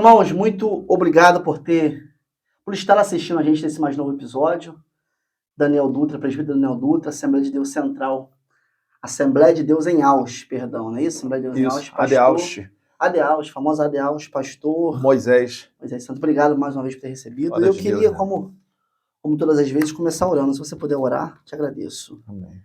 Irmãos, muito obrigado por estar assistindo a gente nesse mais novo episódio. Daniel Dutra, presbítero Daniel Dutra, Assembleia de Deus Central. Assembleia de Deus em Aus, perdão, não é isso? Assembleia de Deus em Aus, Isso, pastor. Adeaus, famoso Adeaus, pastor. Moisés. Moisés Santo, obrigado mais uma vez por ter recebido. Glória Eu de queria, Deus, né? como todas as vezes, começar orando. Se você puder orar, te agradeço. Amém.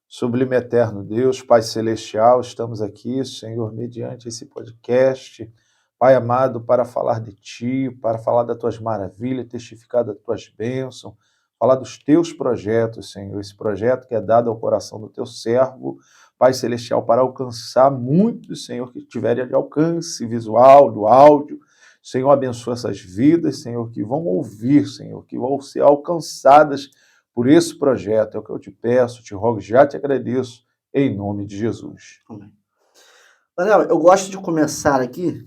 Sublime eterno Deus, Pai Celestial, estamos aqui, Senhor, mediante esse podcast, Pai amado, para falar de Ti, para falar das Tuas maravilhas, testificar das Tuas bênçãos, falar dos Teus projetos, Senhor, esse projeto que é dado ao coração do Teu servo, Pai Celestial, para alcançar muitos, Senhor, que tiverem de alcance visual, do áudio. Senhor, abençoa essas vidas, Senhor, que vão ouvir, Senhor, que vão ser alcançadas por esse projeto. É o que eu te peço, te rogo, já te agradeço, em nome de Jesus. Amém. Daniel, eu gosto de começar aqui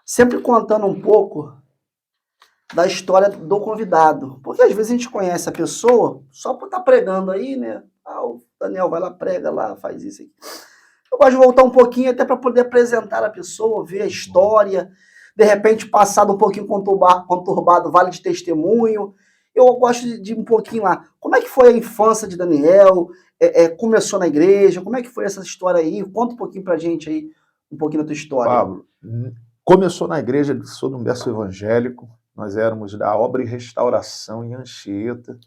sempre contando um pouco da história do convidado. Porque às vezes a gente conhece a pessoa só por estar pregando aí, né? O Daniel vai lá, prega lá, faz isso aqui. Eu gosto de voltar um pouquinho até para poder apresentar a pessoa, ver a história, de repente passado um pouquinho conturbado, vale de testemunho. Eu gosto de um pouquinho lá. Como é que foi a infância de Daniel? Começou na igreja? Como é que foi essa história aí? Conta um pouquinho pra gente aí, um pouquinho da tua história. Pablo, começou na igreja, sou de um berço evangélico, nós éramos da Obra e Restauração em Anchieta,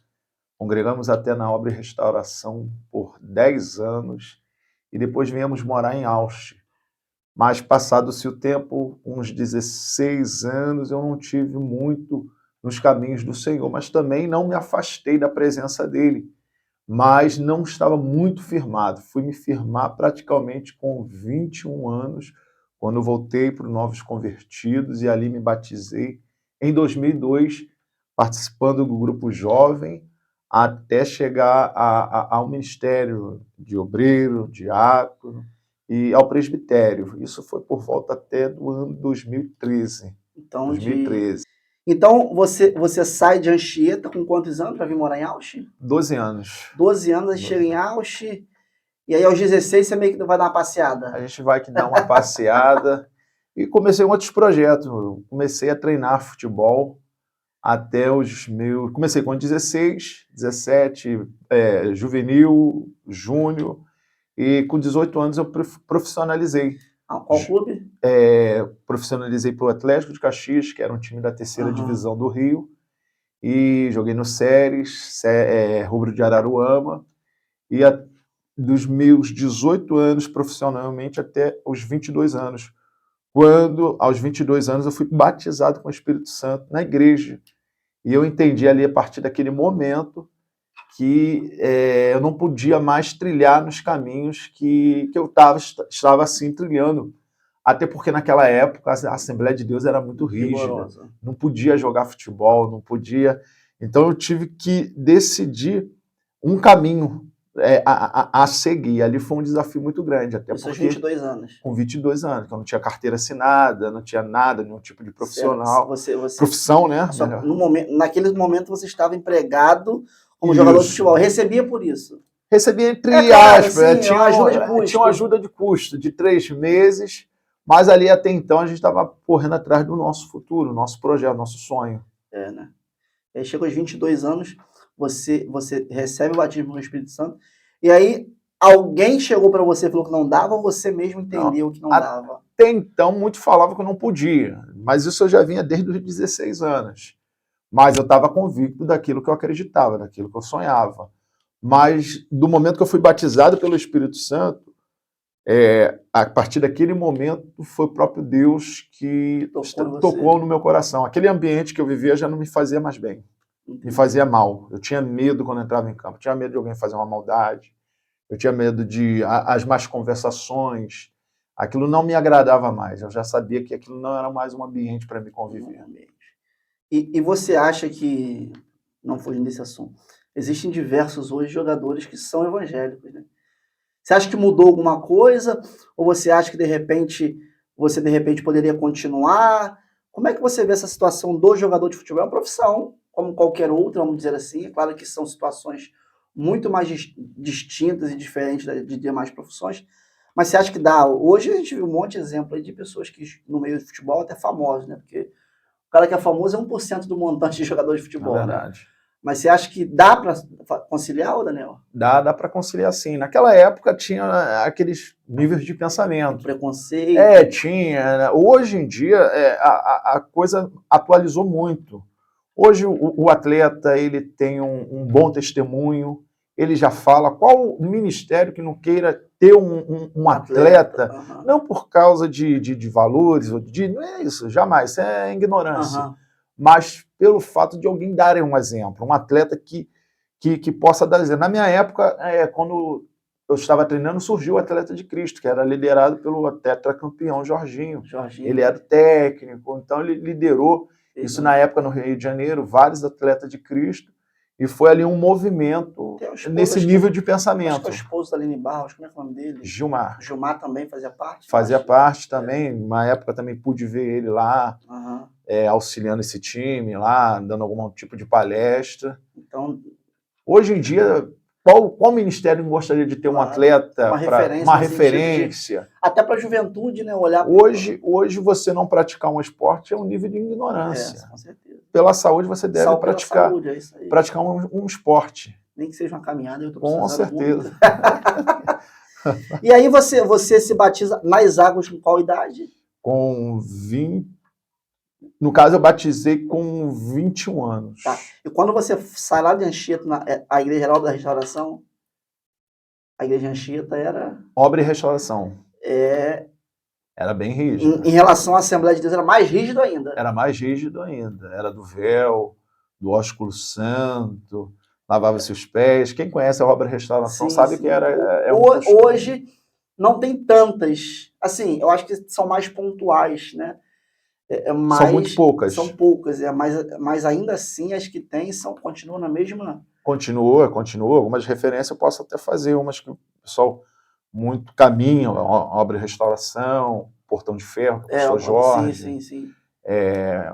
congregamos até na Obra e Restauração por 10 anos, e depois viemos morar em Aus. Mas passado-se o tempo, uns 16 anos, eu não tive muito nos caminhos do Senhor, mas também não me afastei da presença dele, mas não estava muito firmado. Fui me firmar praticamente com 21 anos, quando voltei para os Novos Convertidos, e ali me batizei em 2002, participando do grupo jovem, até chegar ao ministério de obreiro, diácono, e ao presbitério. Isso foi por volta até do ano 2013. Então, você sai de Anchieta com quantos anos para vir morar em Ausch? 12 anos. 12 anos, aí chega em Ausch, e aí aos 16 você meio que vai dar uma passeada. A gente vai que dar uma passeada. E comecei outros projetos. Eu comecei a treinar futebol até os meus... Comecei com 16, 17, juvenil, júnior, e com 18 anos eu profissionalizei. Qual clube? Profissionalizei para o Atlético de Caxias, que era um time da terceira divisão do Rio, e joguei no Séries, Rubro de Araruama, e dos meus 18 anos profissionalmente até os 22 anos, quando aos 22 anos eu fui batizado com o Espírito Santo na igreja, e eu entendi ali a partir daquele momento que eu não podia mais trilhar nos caminhos que eu estava assim trilhando. Até porque naquela época a Assembleia de Deus era muito rígida. Rigorosa. Não podia jogar futebol, não podia... Então eu tive que decidir um caminho a seguir. Ali foi um desafio muito grande. Até Isso aos porque 22 anos. com 22 anos, que eu não tinha carteira assinada, não tinha nada, nenhum tipo de profissional. Profissão, né? Naquele momento você estava empregado como jogador de futebol. Recebia por isso? Recebia entre aspas. Sim, tinha uma ajuda de custo de 3 meses, mas ali até então a gente estava correndo atrás do nosso futuro, nosso projeto, nosso sonho. Né? Aí chega aos 22 anos, você recebe o batismo no Espírito Santo, e aí alguém chegou para você e falou que não dava, ou você mesmo entendeu que não dava? Até então, muito falava que eu não podia, mas isso eu já vinha desde os 16 anos. Mas eu estava convicto daquilo que eu acreditava, daquilo que eu sonhava. Mas do momento que eu fui batizado pelo Espírito Santo, a partir daquele momento foi o próprio Deus que tocou no meu coração. Aquele ambiente que eu vivia já não me fazia mais bem, me fazia mal. Eu tinha medo quando eu entrava em campo, eu tinha medo de alguém fazer uma maldade, eu tinha medo de as más conversações. Aquilo não me agradava mais, eu já sabia que aquilo não era mais um ambiente para me conviver. E você acha que, não fugindo desse assunto, existem diversos hoje jogadores que são evangélicos, né? Você acha que mudou alguma coisa? Ou você acha que você de repente poderia continuar? Como é que você vê essa situação do jogador de futebol? É uma profissão, como qualquer outra, vamos dizer assim. É claro que são situações muito mais distintas e diferentes de demais profissões. Mas você acha que dá? Hoje a gente viu um monte de exemplo aí de pessoas que no meio do futebol até famosos, né? Porque o cara que é famoso é 1% do montante de jogadores de É futebol, né? verdade. Mas você acha que dá para conciliar, ô Daniel? Dá para conciliar sim. Naquela época tinha aqueles níveis de O pensamento. preconceito. Tinha. Né? Hoje em dia a coisa atualizou muito. Hoje o atleta ele tem um bom testemunho, ele já fala. Qual ministério que não queira ter um atleta, Aham. não por causa de valores, não é isso, jamais, isso é ignorância, Aham. mas pelo fato de alguém dar um exemplo, um atleta que possa dar exemplo. Na minha época, quando eu estava treinando, surgiu o Atleta de Cristo, que era liderado pelo tetracampeão Jorginho. Jorginho. Ele era o técnico, então ele liderou isso na época no Rio de Janeiro, vários atletas de Cristo, e foi ali um movimento nesse nível de pensamento. Acho que é o esposo da Aline Barros, como é que é o nome dele? Gilmar. Gilmar também fazia parte? Fazia parte também, na época também pude ver ele lá, Aham. auxiliando esse time lá, dando algum tipo de palestra. Então, hoje em dia, qual ministério não gostaria de ter um atleta, uma referência? Até para a juventude, né? Olhar hoje você não praticar um esporte é um nível de ignorância. Com certeza. Pela saúde você deve praticar, saúde, é isso aí. praticar um esporte. Nem que seja uma caminhada, eu tô Com precisando certeza. E aí você se batiza nas águas com qual idade? Com 20. No caso, eu batizei com 21 anos. Tá. E quando você sai lá de Anchieta, a Igreja Geral da Restauração, a Igreja de Anchieta era... Obra e restauração. Era bem rígido. Em relação à Assembleia de Deus, era mais rígido ainda. Era mais rígido ainda. Era do véu, do ósculo santo, lavava-se os pés. Quem conhece a obra e restauração sabe que era hoje não tem tantas. Assim, eu acho que são mais pontuais, né? São muito poucas. São poucas, mas ainda assim as que tem continuam na mesma... Continua. Algumas referências eu posso até fazer, umas que o pessoal muito caminha, obra e restauração, Portão de Ferro, que é o pastor Jorge. Sim.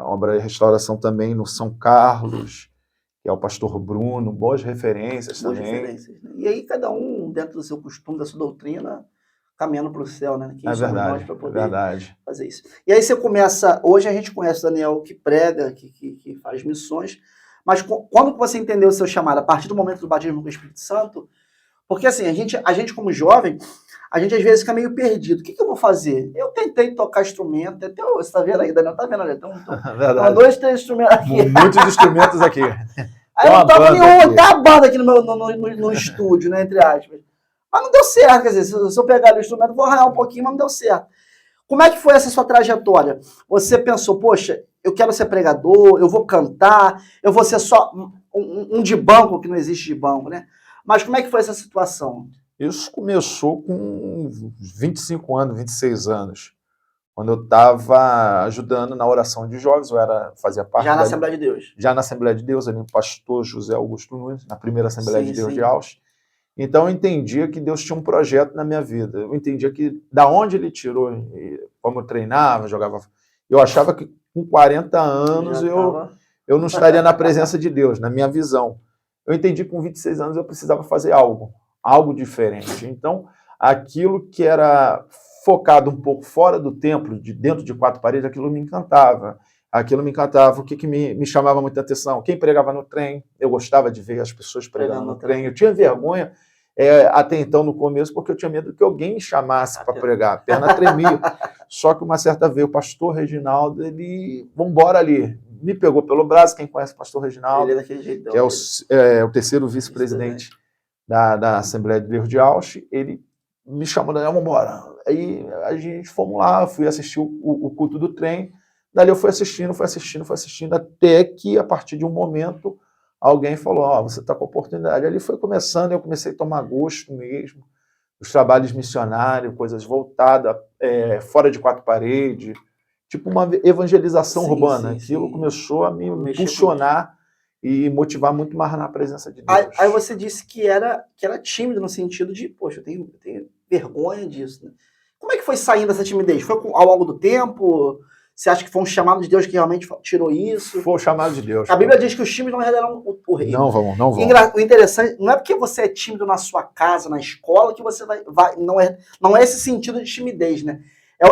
Obra e restauração também no São Carlos, que é o pastor Bruno, boas referências também. Referências, né? E aí cada um, dentro do seu costume, da sua doutrina, caminhando para o céu, né? Quem somos nós para poder fazer isso. E aí você começa, hoje a gente conhece o Daniel que prega, que faz missões, mas quando você entendeu o seu chamado? A partir do momento do batismo com o Espírito Santo? Porque assim, a gente como jovem, a gente às vezes fica meio perdido. O que eu vou fazer? Eu tentei tocar instrumento, até você tá vendo aí, Daniel, tá vendo ali? Então, 2, 3 instrumentos aqui. Muitos instrumentos aqui. Aí eu não toco nenhum, tá a banda aqui no estúdio, né, entre aspas. Mas não deu certo, quer dizer, se eu pegar o instrumento, vou arranhar um pouquinho, mas não deu certo. Como é que foi essa sua trajetória? Você pensou, poxa, eu quero ser pregador, eu vou cantar, eu vou ser só um de banco, que não existe de banco, né? Mas como é que foi essa situação? Isso começou com 25 anos, 26 anos, quando eu estava ajudando na oração de jovens, fazia parte... Já na Assembleia de Deus? Já na Assembleia de Deus, ali no pastor José Augusto Nunes, na primeira Assembleia de Deus de Alves. Então eu entendia que Deus tinha um projeto na minha vida. Eu entendia que da onde ele tirou, como eu treinava, jogava... Eu achava que com 40 anos eu não estaria na presença de Deus, na minha visão. Eu entendi que com 26 anos eu precisava fazer algo diferente. Então, aquilo que era focado um pouco fora do templo, dentro de 4 paredes, aquilo me encantava. O que me chamava muita atenção? Quem pregava no trem, eu gostava de ver as pessoas pregando no trem. Eu tinha vergonha, até então, no começo, porque eu tinha medo que alguém me chamasse para pregar. A perna tremia. Só que uma certa vez o pastor Reginaldo, ele, vambora ali, me pegou pelo braço. Quem conhece o pastor Reginaldo, ele é daquele jeito, que é o terceiro vice-presidente da Assembleia de Deus de Alves, ele me chamou, vamos embora. Aí a gente fomos lá, fui assistir o culto do trem, dali eu fui assistindo, até que a partir de um momento alguém falou, você está com oportunidade. Ali foi começando, eu comecei a tomar gosto mesmo, os trabalhos missionários, coisas voltadas, fora de 4 paredes, tipo uma evangelização urbana. Aquilo começou a me impulsionar e motivar muito mais na presença de Deus. Aí você disse que era tímido no sentido de, poxa, eu tenho vergonha disso, né? Como é que foi saindo essa timidez? Foi ao longo do tempo? Você acha que foi um chamado de Deus que realmente tirou isso? Foi o chamado de Deus. A Bíblia diz que os tímidos não herdarão o reino. Não vão, não vão. O interessante, não é porque você é tímido na sua casa, na escola, que você vai não é esse sentido de timidez, né?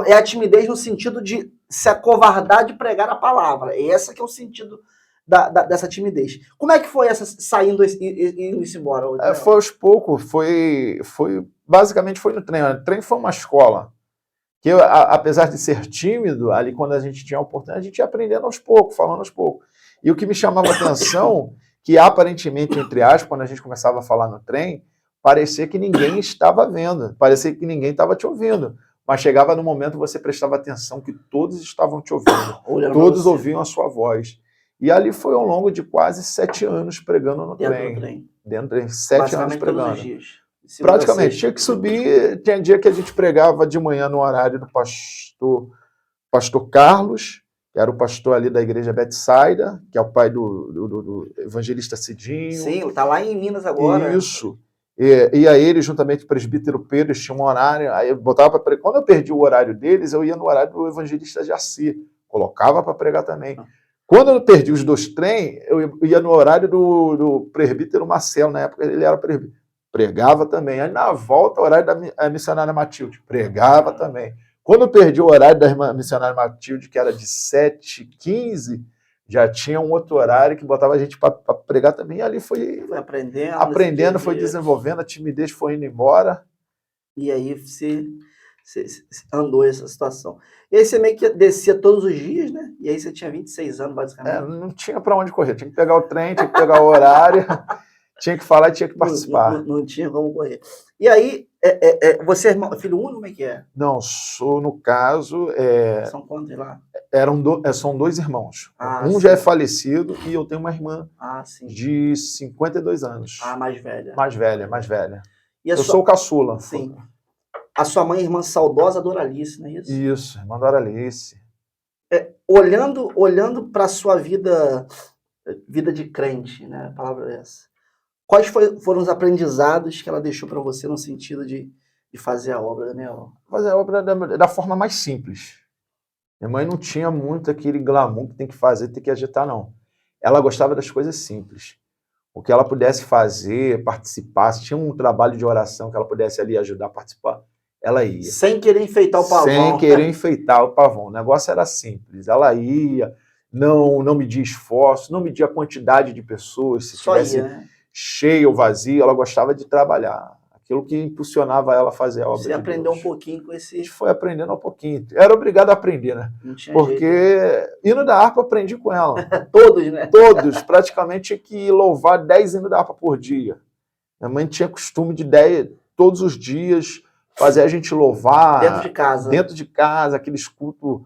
É a timidez no sentido de se acovardar de pregar a palavra. Esse que é o sentido dessa timidez. Como é que foi essa saindo e indo embora? Foi aos poucos, basicamente foi no trem. O trem foi uma escola. Que eu, apesar de ser tímido, ali quando a gente tinha a oportunidade, a gente ia aprendendo aos poucos, falando aos poucos. E o que me chamava a atenção, que aparentemente, entre aspas, quando a gente começava a falar no trem, parecia que ninguém estava vendo, parecia que ninguém estava te ouvindo. Mas chegava no momento que você prestava atenção que todos estavam te ouvindo, todos ouviam a sua voz. E ali foi ao longo de quase 7 anos pregando no trem. Dentro do trem, 7 anos pregando. Todos os dias. Praticamente, tinha que subir, tinha dia que a gente pregava de manhã no horário do pastor Carlos, que era o pastor ali da igreja Betsaida, que é o pai do evangelista Cidinho. Sim, está lá em Minas agora. Isso. E a ele, juntamente com o presbítero Pedro, eles tinham um horário, aí eu botava para pregar. Quando eu perdi o horário deles, eu ia no horário do evangelista Jaci, colocava para pregar também. Quando eu perdi os 2 trem, eu ia no horário do presbítero Marcelo, na época ele era presbítero. Pregava também. Aí na volta, o horário da missionária Matilde, pregava também. Quando eu perdi o horário da missionária Matilde, que era de 7h15, já tinha um outro horário que botava a gente para pregar também. E ali foi aprendendo, foi desenvolvendo, a timidez foi indo embora. E aí você andou essa situação. E aí você meio que descia todos os dias, né? E aí você tinha 26 anos, basicamente. Não tinha para onde correr. Tinha que pegar o trem, tinha que pegar o horário... Tinha que falar e tinha que participar. Não tinha como correr. E aí, você é filho único, como é que é? Não, no caso... São quantos lá? São 2 irmãos. Um sim. já é falecido e eu tenho uma irmã de 52 anos. Mais velha. Mais velha. E eu sou o caçula. Sim. A sua mãe, irmã saudosa, Doralice, não é isso? Isso, irmã Doralice. Olhando para a sua vida de crente, né? A palavra é essa. Quais foram os aprendizados que ela deixou para você no sentido de fazer a obra, Daniel? Fazer a obra da forma mais simples. Minha mãe não tinha muito aquele glamour que tem que fazer, tem que agitar, não. Ela gostava das coisas simples. O que ela pudesse fazer, participar, se tinha um trabalho de oração que ela pudesse ali ajudar a participar, ela ia. Sem querer enfeitar o pavão. Sem querer enfeitar o pavão. O negócio era simples. Ela ia, não media esforço, não media a quantidade de pessoas. Se tivesse cheio ou vazio, ela gostava de trabalhar. Aquilo que impulsionava ela a fazer a obra de Deus. Você aprendeu um pouquinho com esse... A gente foi aprendendo um pouquinho. Era obrigado a aprender, né? Não tinha porque jeito. Hino da harpa aprendi com ela. Todos, né? Todos. Praticamente tinha que louvar 10 hinos da harpa por dia. Minha mãe tinha costume de 10, todos os dias, fazer a gente louvar. Dentro de casa, aqueles culto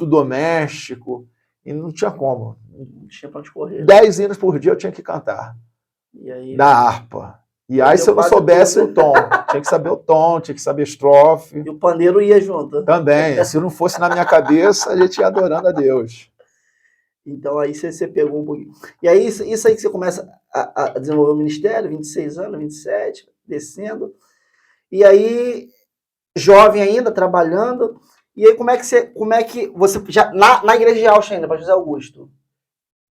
doméstico. E não tinha como. Não tinha pra onde correr. 10 hinos por dia eu tinha que cantar. E aí... Da harpa. E aí, se eu não soubesse o tom, tinha que saber o tom, tinha que saber a estrofe. E o pandeiro ia junto. Também. Se não fosse na minha cabeça, a gente ia adorando a Deus. Então aí você pegou um pouquinho. E aí, isso aí que você começa a desenvolver o ministério, 26 anos, 27, descendo. E aí, jovem ainda, trabalhando. E aí, como é que você já na igreja de Auschwitz ainda, Pastor José Augusto?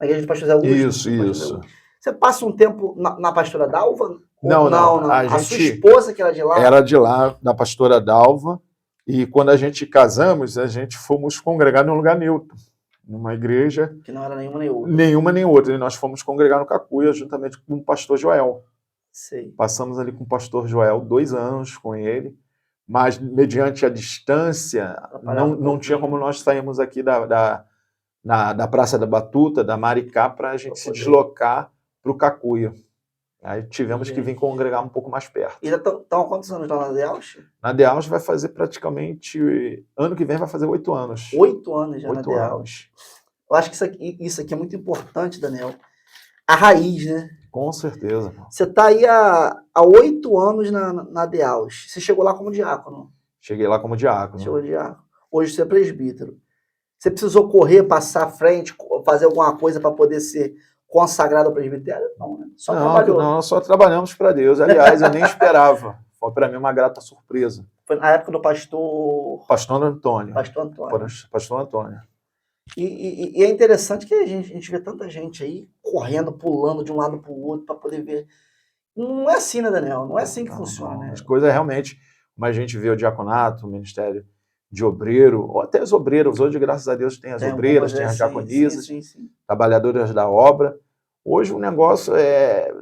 Na igreja do Pastor José Augusto? Isso. Você passa um tempo na pastora Dalva? Não. A sua esposa que era de lá? Era de lá, da pastora Dalva. E quando a gente casamos, a gente fomos congregar num lugar neutro. Numa igreja... Que não era nenhuma nem outra. Nenhuma nem outra. E nós fomos congregar no Cacuia, juntamente com o pastor Joel. Sei. Passamos ali com o pastor Joel 2 anos com ele. Mas, mediante a distância, não tinha como nós sairmos aqui da Praça da Batuta, da Maricá, para a gente se deslocar para o Cacuia. Aí tivemos que vir congregar um pouco mais perto. E estão há quantos anos lá na Deus? Na Deus vai fazer praticamente... Ano que vem vai fazer 8 anos. 8 anos já 8 na anos. Eu acho que isso aqui é muito importante, Daniel. A raiz, né? Com certeza. Você está aí há 8 anos na Deus. Você chegou lá como diácono? Cheguei lá como diácono. Chegou diácono. Hoje você é presbítero. Você precisou correr, passar à frente, fazer alguma coisa para poder ser consagrado ao presbitério? Não, né? Só trabalhou. Não, só trabalhamos para Deus. Aliás, eu nem esperava. Foi para mim uma grata surpresa. Foi na época do pastor... Pastor Antônio. Pastor Antônio. Pastor Antônio. E é interessante que a gente vê tanta gente aí correndo, pulando de um lado para o outro para poder ver. Não é assim, né, Daniel? Não é assim que funciona, né? As coisas realmente, como a gente vê o diaconato, o ministério de obreiro, ou até as obreiras, hoje, graças a Deus, tem as obreiras, tem as diaconisas, sim. trabalhadoras da obra. Hoje o negócio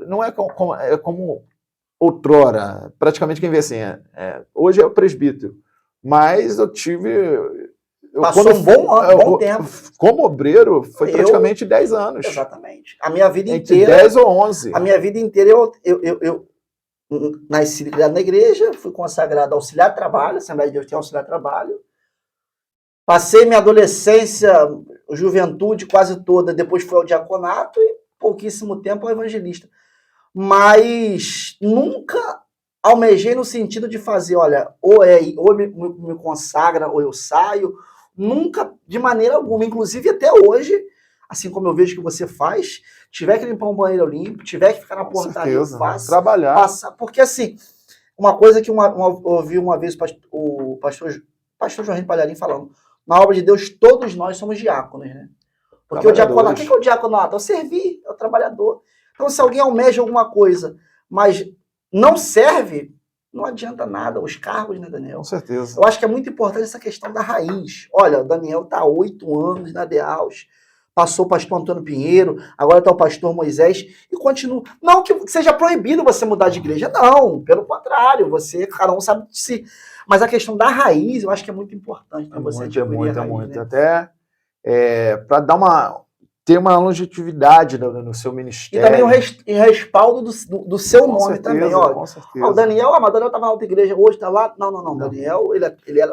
não é como outrora, praticamente quem vê assim, hoje é o presbítero, mas eu tive... Passou um bom tempo. Como obreiro, foi praticamente 10 anos. Exatamente. A minha vida Entre inteira... 10 ou 11. A minha vida inteira eu nasci criado na igreja, fui consagrado auxiliar de trabalho, Assembleia de Deus tem auxiliar de trabalho. Passei minha adolescência, juventude quase toda, depois fui ao diaconato e pouquíssimo tempo ao evangelista. Mas nunca almejei no sentido de fazer, olha, ou me consagra ou eu saio. Nunca, de maneira alguma. Inclusive até hoje, assim como eu vejo que você faz, tiver que limpar um banheiro, eu limpo, tiver que ficar na portaria, eu faço. Trabalhar. Passar, porque assim, uma coisa que eu ouvi uma vez o pastor João Palharim falando, na obra de Deus todos nós somos diáconos, né? Porque o diaconato, o que é o diaconato? É o servir, é o trabalhador. Então, se alguém almeja alguma coisa, mas não serve, não adianta nada. Os cargos, né, Daniel? Com certeza. Eu acho que é muito importante essa questão da raiz. Olha, o Daniel está há 8 anos na DEAUS, passou o pastor Antônio Pinheiro, agora está o pastor Moisés, e continua. Não que seja proibido você mudar de igreja, não. Pelo contrário, cada um sabe de si. Mas a questão da raiz, eu acho que é muito importante. Né, você muito. Né? Até para ter uma longevidade no seu ministério. E também o respaldo do seu com nome certeza, também. Ó, com certeza. O Daniel estava na outra igreja, hoje está lá. Não. Daniel, ele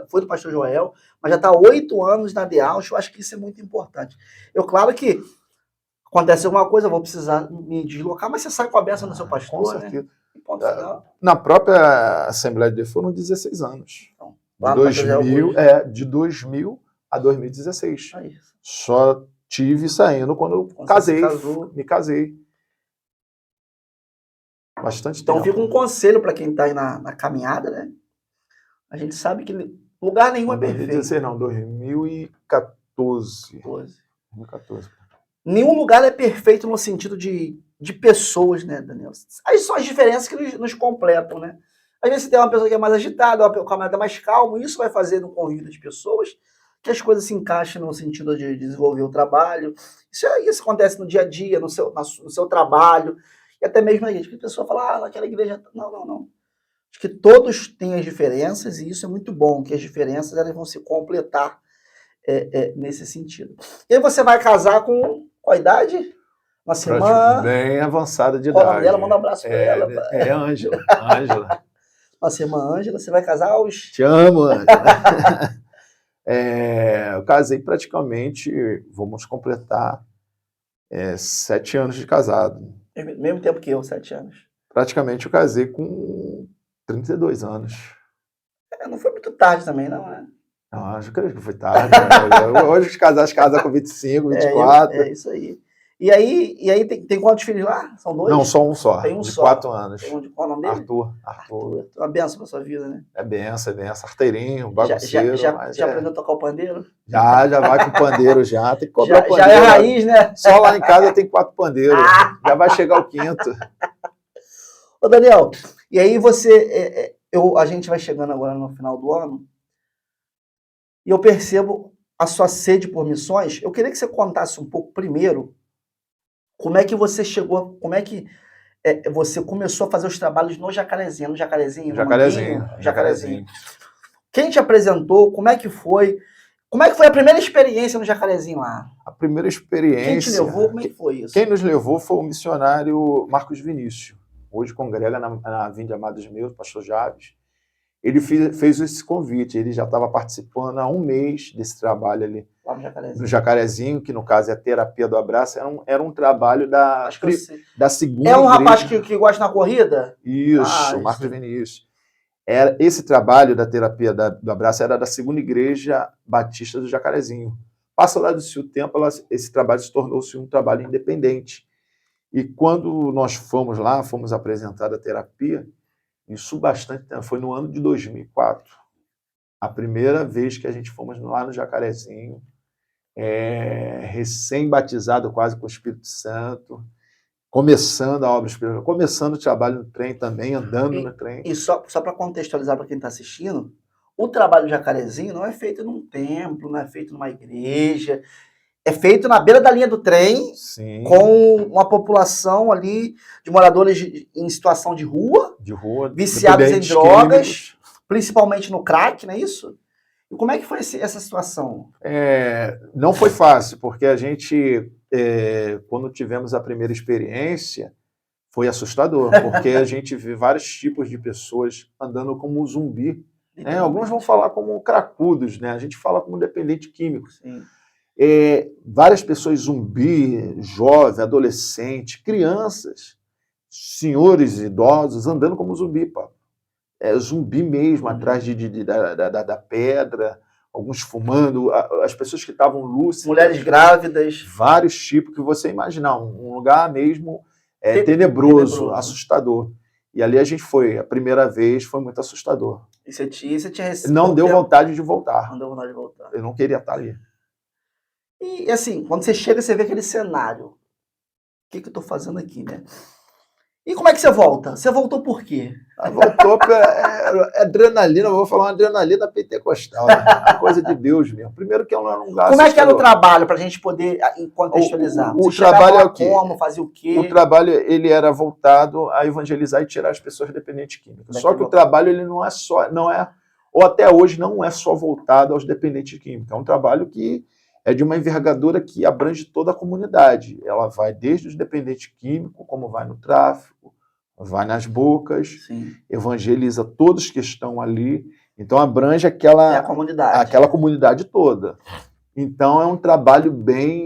foi do pastor Joel, mas já está há 8 anos na DEAUS. Eu acho que isso é muito importante. Claro que acontece alguma coisa, eu vou precisar me deslocar, mas você sai com a benção do seu pastor, com certeza. Né? Na própria Assembleia de Deus foram 16 anos. Então, de 2000 a 2016. Só tive saindo quando eu me casei. Bastante tempo. Então fica um conselho para quem está aí na caminhada, né? A gente sabe que lugar nenhum é perfeito. 2016 não, 2014. 2014. Nenhum lugar é perfeito no sentido de pessoas, né, Daniel? Aí são as diferenças que nos completam, né? Às vezes você tem uma pessoa que é mais agitada, uma camarada mais calmo, isso vai fazer no convívio das pessoas que as coisas se encaixem no sentido de desenvolver o trabalho. Isso acontece no dia a dia, no seu trabalho, e até mesmo na igreja. Que a pessoa fala, naquela igreja... Não. Acho que todos têm as diferenças, e isso é muito bom, que as diferenças elas vão se completar nesse sentido. E aí você vai casar com a idade? Uma semana... Bem avançada de idade. Qual o nome dela? Manda um abraço para ela. É Ângela. Uma semana, Ângela, você vai casar aos... Te amo, Ângela. Eu casei praticamente, vamos completar 7 anos de casado. Mesmo tempo que eu, 7 anos. Praticamente eu casei com 32 anos. Não foi muito tarde também, não, né? Não, eu creio que foi tarde. Né? Hoje os casais casam com 25, 24. É isso aí. E aí tem quantos filhos lá? São 2? Não, só um só. Tem de 4 anos. Qual o nome dele? Arthur. Uma benção pra sua vida, né? É benção. Arteirinho, bagunceiro. Já aprendeu a tocar o pandeiro? Já vai com o pandeiro já. Tem que cobrar o pandeiro. Já é raiz, né? Só lá em casa tem 4 pandeiros. Já vai chegar o 5º. Ô, Daniel, e aí a gente vai chegando agora no final do ano, e eu percebo a sua sede por missões. Eu queria que você contasse um pouco primeiro como é que você chegou, como é que você começou a fazer os trabalhos no Jacarezinho. No Jacarezinho? Jacarezinho. Quem te apresentou? Como é que foi? Como é que foi a primeira experiência no Jacarezinho lá? A primeira experiência... Quem te levou? Como é que foi isso? Quem nos levou foi o missionário Marcos Vinícius. Hoje congrega na Vinda Amados Meus, pastor Javes. Ele fez esse convite, ele já estava participando há 1 mês desse trabalho ali no Jacarezinho, que no caso é a terapia do abraço, era um trabalho da segunda igreja. É um rapaz que gosta na corrida? Isso, Marcos Vinícius. Esse trabalho da terapia do abraço era da segunda igreja batista do Jacarezinho. Passado-se o tempo, esse trabalho se tornou-se um trabalho independente. E quando nós fomos lá, fomos apresentar a terapia, isso bastante tempo, foi no ano de 2004. A primeira vez que a gente fomos lá no Jacarezinho, recém-batizado quase com o Espírito Santo, começando a obra espiritual, começando o trabalho no trem também, andando no trem. E só para contextualizar para quem está assistindo, o trabalho do Jacarezinho não é feito num templo, não é feito numa igreja, é feito na beira da linha do trem, Sim, com uma população ali de moradores em situação de rua, viciados em drogas, químicos. Principalmente no crack, não é isso? E como é que foi essa situação? Não foi fácil, porque a gente, quando tivemos a primeira experiência, foi assustador, porque a gente vê vários tipos de pessoas andando como zumbi. Né? Alguns vão falar como cracudos, né? A gente fala como dependente químico. Sim. Várias pessoas zumbi, jovem, adolescente, crianças, senhores idosos andando como zumbi, pá. Zumbi mesmo, atrás da pedra, alguns fumando, as pessoas que estavam lúcidas. Mulheres grávidas. Vários tipos que você imaginar, um lugar mesmo tenebroso, assustador. E ali a gente foi, a primeira vez foi muito assustador. E você tinha Não deu vontade de voltar. Não deu vontade de voltar. Eu não queria estar ali. E assim, quando você chega, você vê aquele cenário. O que eu estou fazendo aqui, né? E como é que você volta? Você voltou por quê? Voltou para adrenalina, eu vou falar uma adrenalina pentecostal, né? Uma coisa de Deus mesmo. Primeiro que é um lugar. Como é que era o trabalho, para a gente poder contextualizar? O trabalho é o quê? Como, fazia o quê? O trabalho ele era voltado a evangelizar e tirar as pessoas dependentes químicos. Só que o trabalho ele não é, ou até hoje não é só voltado aos dependentes químicos. É um trabalho que é de uma envergadura que abrange toda a comunidade. Ela vai desde os dependentes químicos, como vai no tráfico, vai nas bocas, sim, evangeliza todos que estão ali. Então abrange aquela comunidade toda. Então é um trabalho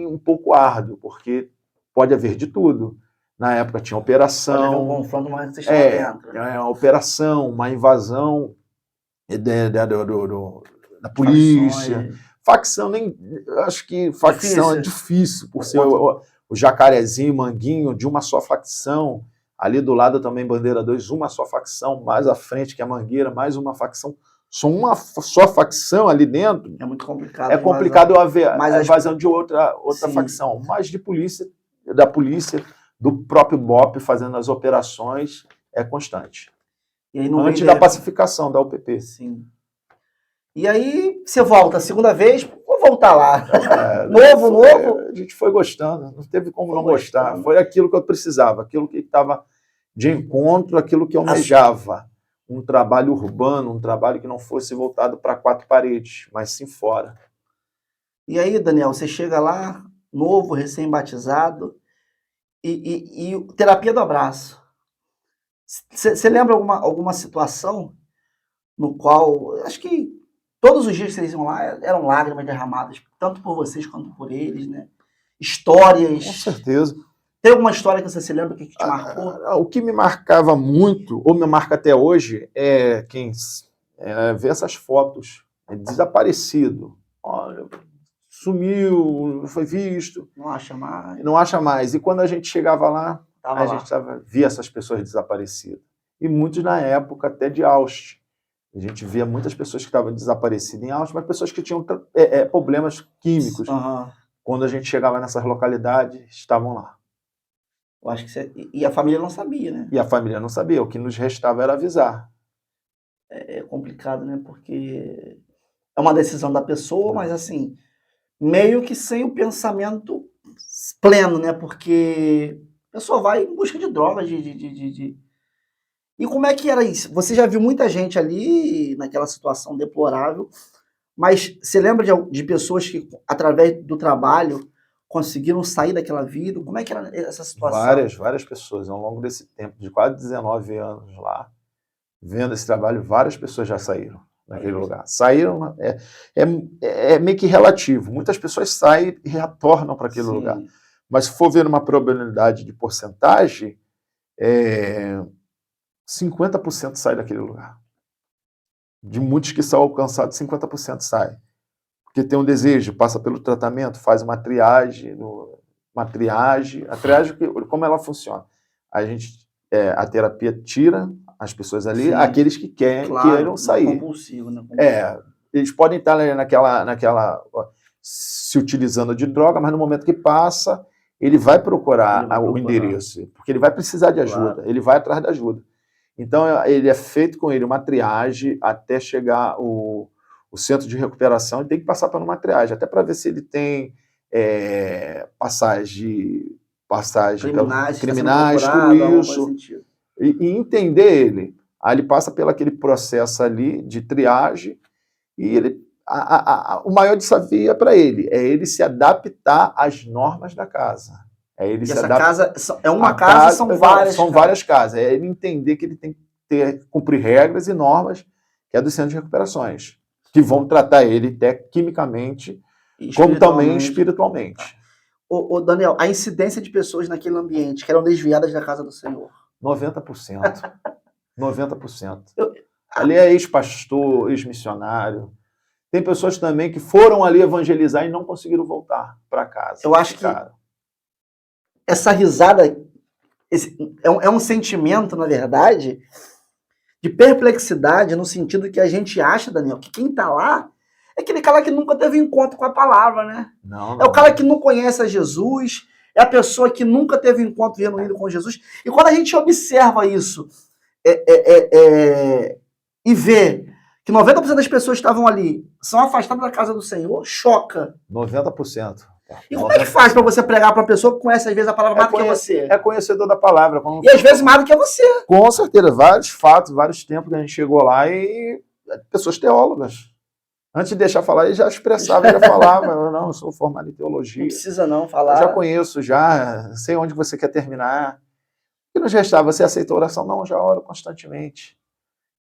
um pouco árduo, porque pode haver de tudo. Na época tinha operação. Pode haver um confronto, mas você está dentro. Uma operação, uma invasão da polícia. Facção, acho que facção é difícil, por ser o Jacarezinho, Manguinho, de uma só facção. Ali do lado também Bandeira 2, uma só facção. Mais à frente, que é a Mangueira, mais uma facção. Só uma só facção ali dentro. É muito complicado. É complicado haver a invasão de outra facção. Mas da polícia, do próprio BOP fazendo as operações, é constante. E aí antes da pacificação da UPP. Sim. E aí você volta a segunda vez, vou voltar lá. Novo. A gente foi gostando, não teve como não gostar. Foi aquilo que eu precisava, aquilo que estava de encontro, aquilo que eu almejava. Um trabalho urbano, um trabalho que não fosse voltado para quatro paredes, mas sim fora. E aí, Daniel, você chega lá, novo, recém-batizado, e terapia do abraço. Você lembra alguma situação no qual, acho que todos os dias que vocês iam lá eram lágrimas derramadas, tanto por vocês quanto por eles, né? Histórias. Com certeza. Tem alguma história que você se lembra que te marcou? O que me marcava muito, ou me marca até hoje, é ver essas fotos. Desaparecido. Olha, sumiu, não foi visto. Não acha mais. Não acha mais. E quando a gente chegava lá, gente via essas pessoas desaparecidas. E muitos na época até de Asti. A gente via muitas pessoas que estavam desaparecidas em Asti, mas pessoas que tinham problemas químicos. Uhum. Quando a gente chegava nessas localidades, estavam lá. Eu acho que e a família não sabia, né? E a família não sabia. O que nos restava era avisar. É complicado, né? Porque é uma decisão da pessoa, mas assim, meio que sem o pensamento pleno, né? Porque a pessoa vai em busca de drogas, E como é que era isso? Você já viu muita gente ali naquela situação deplorável, mas você lembra de pessoas que, através do trabalho, conseguiram sair daquela vida? Como é que era essa situação? Várias pessoas. Ao longo desse tempo, de quase 19 anos lá, vendo esse trabalho, várias pessoas já saíram naquele lugar. Saíram, é meio que relativo. Muitas pessoas saem e retornam para aquele lugar. Mas se for ver uma probabilidade de porcentagem, 50% sai daquele lugar. De muitos que são alcançados, 50% sai. Porque tem um desejo, passa pelo tratamento, faz uma triagem. A triagem, como ela funciona? A terapia tira as pessoas ali, aqueles que queiram sair. Compulsivo, né? Eles podem estar naquela se utilizando de droga, mas no momento que passa, ele vai procurar Ele vai o procurar. endereço, porque ele vai precisar de ajuda, Claro. ele vai atrás de ajuda. Então, ele é feito com ele uma triagem até chegar o centro de recuperação, e tem que passar por uma triagem, até para ver se ele tem passagem criminais, tudo isso, e entender ele. Aí ele passa pelo aquele processo ali de triagem, e ele, o maior desafio é para ele, é ele se adaptar às normas da casa. É ele E se essa adaptar. casa é uma casa, são várias. São várias casas. É ele entender que ele tem que cumprir regras e normas, que é do centro de recuperações, que vão tratar ele até quimicamente, como também espiritualmente. Ô Daniel, a incidência de pessoas naquele ambiente que eram desviadas da casa do Senhor. 90%. 90%. Ali é ex-pastor, ex-missionário. Tem pessoas também que foram ali evangelizar e não conseguiram voltar para casa. Eu acho que essa risada é um sentimento, na verdade, de perplexidade, no sentido que a gente acha, Daniel, que quem está lá é aquele cara que nunca teve encontro com a palavra, né? Não. É o cara que não conhece a Jesus, é a pessoa que nunca teve encontro genuíno com Jesus. E quando a gente observa isso e vê que 90% das pessoas que estavam ali são afastadas da casa do Senhor, choca. 90%. E como é que faz para você pregar para uma pessoa que conhece às vezes a palavra mais do que você? É conhecedor da palavra. E às vezes mais do que você. Com certeza, vários fatos, vários tempos que a gente chegou lá e pessoas teólogas. Antes de deixar falar, ele já expressava, já falava, eu sou formado em teologia. Não precisa não falar. Eu já conheço, já sei onde você quer terminar. E nos restava, você aceitou a oração? Não, já oro constantemente.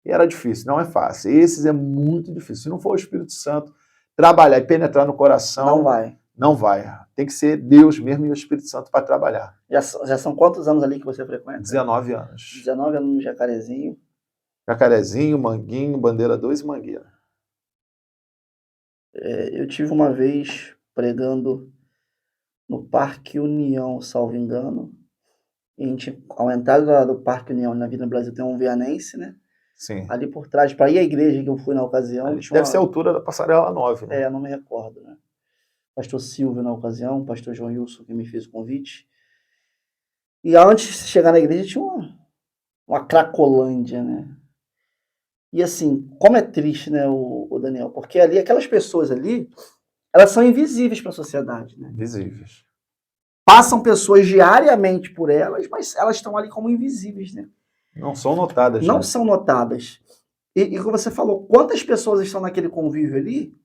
E era difícil, não é fácil. Esses é muito difícil. Se não for o Espírito Santo trabalhar e penetrar no coração... Não vai. Não vai. Tem que ser Deus mesmo e o Espírito Santo para trabalhar. Já são quantos anos ali que você frequenta? 19 anos. 19 anos no Jacarezinho. Jacarezinho, Manguinho, Bandeira 2 e Mangueira. Eu tive uma vez pregando no Parque União, salvo engano. E a gente, ao entrar do Parque União na Vida no Brasil, tem um vianense, né? Sim. Ali por trás, para ir à igreja que eu fui na ocasião. Deve ser a altura da Passarela 9, né? Não me recordo, né? Pastor Silvio na ocasião, pastor João Wilson que me fez o convite. E antes de chegar na igreja tinha uma Cracolândia, né? E assim, como é triste, né, o Daniel? Porque ali, aquelas pessoas ali, elas são invisíveis para a sociedade, né? Invisíveis. Passam pessoas diariamente por elas, mas elas estão ali como invisíveis, né? Não são notadas. Não né? são notadas. E como você falou, quantas pessoas estão naquele convívio ali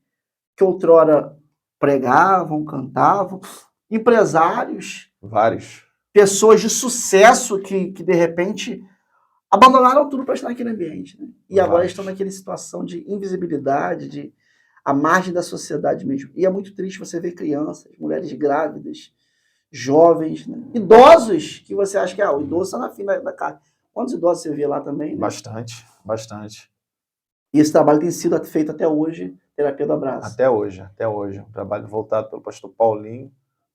que outrora pregavam, cantavam, empresários, vários, pessoas de sucesso que de repente abandonaram tudo para estar naquele ambiente, né? E agora estão naquela situação de invisibilidade, à margem da sociedade mesmo. E é muito triste você ver crianças, mulheres grávidas, jovens, né? Idosos, que você acha que o idoso está na fim da casa. Quantos idosos você vê lá também? Né? Bastante, bastante. E esse trabalho tem sido feito até hoje, Terapia do Abraço. Até hoje. Um trabalho voltado pelo pastor Paulinho.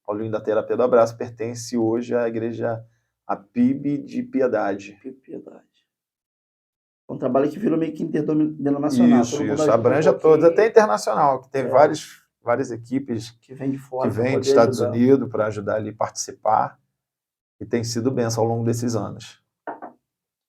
Paulinho da Terapia do Abraço pertence hoje à igreja, a PIB de Piedade. Piedade. É um trabalho que virou meio que interdenominacional. Isso, abrange a todos, até internacional, que tem várias equipes que vêm de fora, que vêm dos Estados Unidos para ajudar ali a participar, e tem sido bênção ao longo desses anos.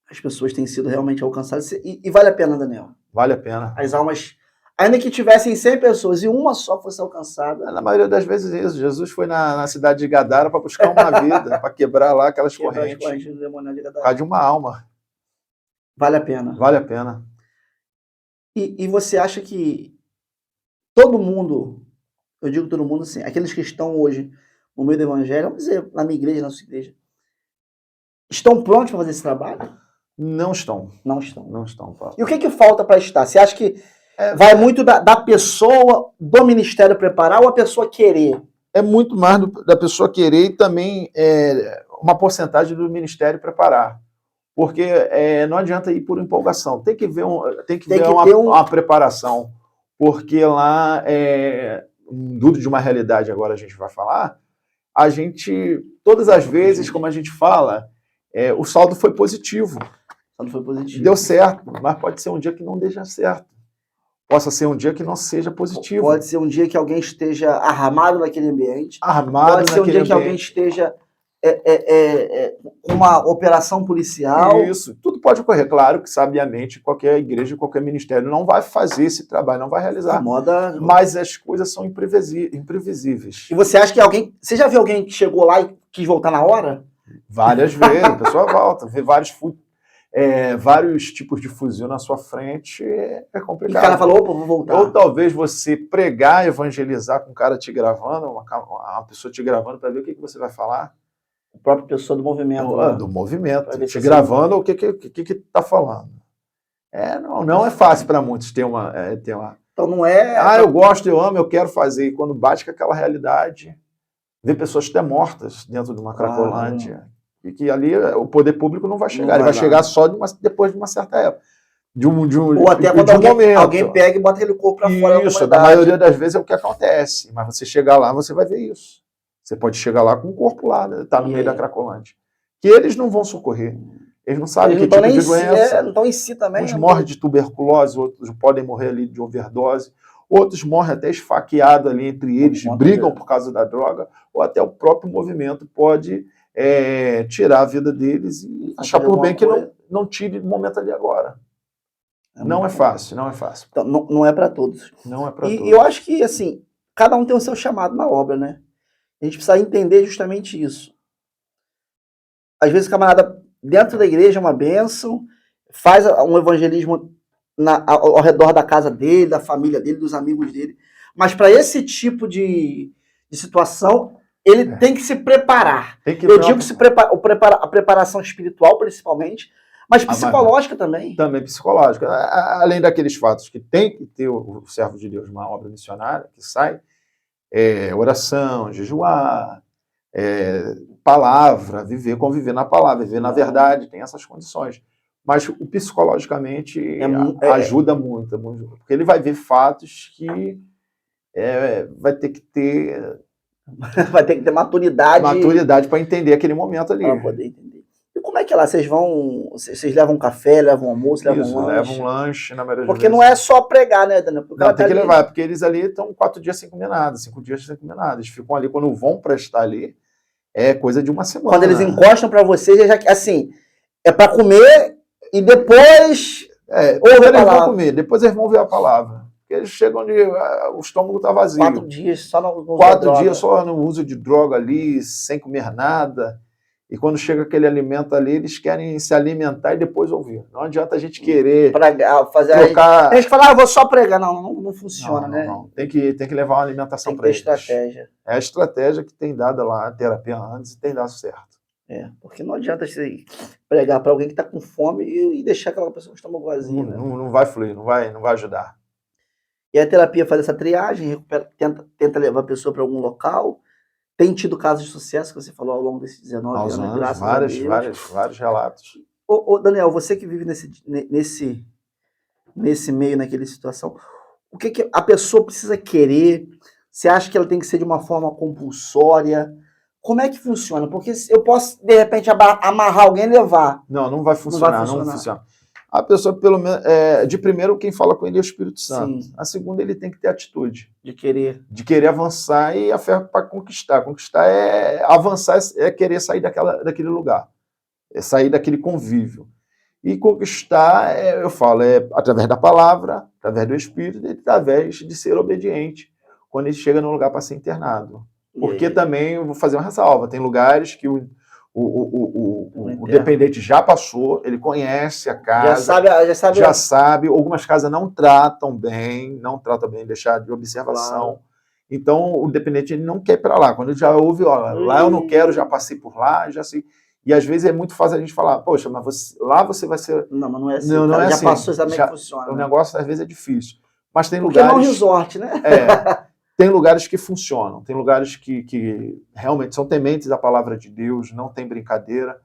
As pessoas têm sido realmente alcançadas, e vale a pena, Daniel? Vale a pena. As almas, ainda que tivessem 100 pessoas e uma só fosse alcançada. Na maioria das vezes isso. Jesus foi na cidade de Gadara para buscar uma vida, para quebrar lá aquelas correntes. Do demônio de Gadara. Por causa de uma alma. Vale a pena. Vale a pena. E você acha que todo mundo, eu digo todo mundo assim, aqueles que estão hoje no meio do evangelho, vamos dizer, na minha igreja, na sua igreja, estão prontos para fazer esse trabalho? Não estão. Não estão. Não estão, Paulo. E o que falta para estar? Você acha que vai muito da pessoa, do ministério preparar ou a pessoa querer? É muito mais da pessoa querer e também uma porcentagem do ministério preparar. Porque não adianta ir por empolgação. Tem que ver, uma preparação. Porque lá, duro de uma realidade, agora a gente vai falar, a gente, todas as vezes, como a gente fala, o saldo foi positivo. Foi positivo. Deu certo, mas pode ser um dia que não deixa certo. possa ser um dia que não seja positivo. Pode ser um dia que alguém esteja armado naquele ambiente. Armado Pode ser um naquele dia que alguém ambiente. esteja com uma operação policial. Isso, tudo pode ocorrer. Claro que, sabiamente, qualquer igreja, qualquer ministério não vai fazer esse trabalho, não vai A realizar. moda. Mas as coisas são imprevisíveis. E você acha que alguém. Você já viu alguém que chegou lá e quis voltar na hora? Várias vezes, a pessoa volta, vê vários tipos de fuzil na sua frente, é E o complicado. cara falou, opa, vou voltar. Ou talvez você pregar, evangelizar com um cara te gravando, uma pessoa te gravando para ver o que você vai falar. A própria pessoa do movimento. Né? Do movimento, Pra ver te se gravando o que tá falando. Não é fácil para muitos ter uma... Então não é. eu gosto, eu amo, eu quero fazer. E quando bate com aquela realidade, vê pessoas até mortas dentro de uma Cracolândia. E que ali o poder público não vai chegar. Ele vai chegar só depois de uma certa época. Ou até quando alguém pega e bota aquele corpo para fora. Isso, na maioria das vezes é o que acontece. Mas você chegar lá, você vai ver isso. Você pode chegar lá com o corpo lá, tá no meio da Cracolândia. Que eles não vão socorrer. Eles não sabem que tipo de doença. Não estão em si também. Uns morrem de tuberculose, outros podem morrer ali de overdose. Outros morrem até esfaqueados ali entre eles, brigam por causa da droga, ou até o próprio movimento pode tirar a vida deles e achar por bem que não tire do momento ali agora. Não é fácil, não é fácil. Então, não é para todos. Não é para todos. E eu acho que, assim, cada um tem o seu chamado na obra, né? A gente precisa entender justamente isso. Às vezes o camarada, dentro da igreja, é uma bênção, faz um evangelismo ao redor da casa dele, da família dele, dos amigos dele. Mas para esse tipo de situação, ele tem que se preparar. Eu digo a preparação espiritual, principalmente, mas psicológica também. Também psicológica. Além daqueles fatos que tem que ter o servo de Deus numa obra missionária, que sai, oração, jejuar, palavra, conviver na palavra, viver na verdade, tem essas condições. Mas o psicologicamente ajuda muito, porque ele vai ver fatos que vai ter que ter maturidade para entender aquele momento ali. Para poder entender. E como é que é lá? Vocês levam café, levam almoço, levam lanche? Levam lanche, na maioria das Porque vezes. Não é só pregar, né, Daniel? Não, tem que levar, porque eles ali estão 4 dias sem comer nada, 5 dias sem comer nada. Eles ficam ali, quando vão para estar ali, é coisa de uma semana. Quando eles encostam para vocês, assim, é para comer e depois ouvir eles vão comer, depois eles vão ver a palavra. Porque eles chegam o estômago está vazio. 4 dias só no uso 4 dias só no uso de droga ali, sem comer nada. E quando chega aquele alimento ali, eles querem se alimentar e depois ouvir. Não adianta a gente querer trocar... A gente fala, vou só pregar. Não funciona, né? Não. Tem que levar uma alimentação para eles. Tem estratégia. É a estratégia que tem dado lá a terapia antes e tem dado certo. Porque não adianta você pregar para alguém que está com fome e deixar aquela pessoa com o estômago vazio. Não vai fluir, não vai ajudar. E a terapia faz essa triagem, tenta levar a pessoa para algum local. Tem tido casos de sucesso, que você falou ao longo desses 19 anos, graças a Deus. Vários relatos. Ô, Daniel, você que vive nesse meio, naquela situação, o que a pessoa precisa querer? Você acha que ela tem que ser de uma forma compulsória? Como é que funciona? Porque eu posso, de repente, amarrar alguém e levar. Não vai funcionar. Não funciona. A pessoa, pelo menos, de primeiro, quem fala com ele é o Espírito Santo. Sim. A segunda, ele tem que ter atitude. De querer avançar e a fé para conquistar. Conquistar avançar, querer sair daquele lugar. Sair daquele convívio. E conquistar, eu falo, através da palavra, através do Espírito e através de ser obediente quando ele chega no lugar para ser internado. Porque também, eu vou fazer uma ressalva, tem lugares que o dependente já passou, ele conhece a casa, já sabe. Algumas casas não tratam bem, deixar de observação. Claro. Então, o dependente ele não quer ir para lá. Quando ele já ouve, lá eu não quero, já passei por lá, já sei. E às vezes é muito fácil a gente falar, poxa, mas lá você vai ser... Não, mas não é assim. Não é já assim. Passou exatamente que funciona. O negócio às vezes é difícil. Mas tem lugares... Porque é um resort, né? Tem lugares que funcionam, tem lugares que realmente são tementes da palavra de Deus, não tem brincadeira,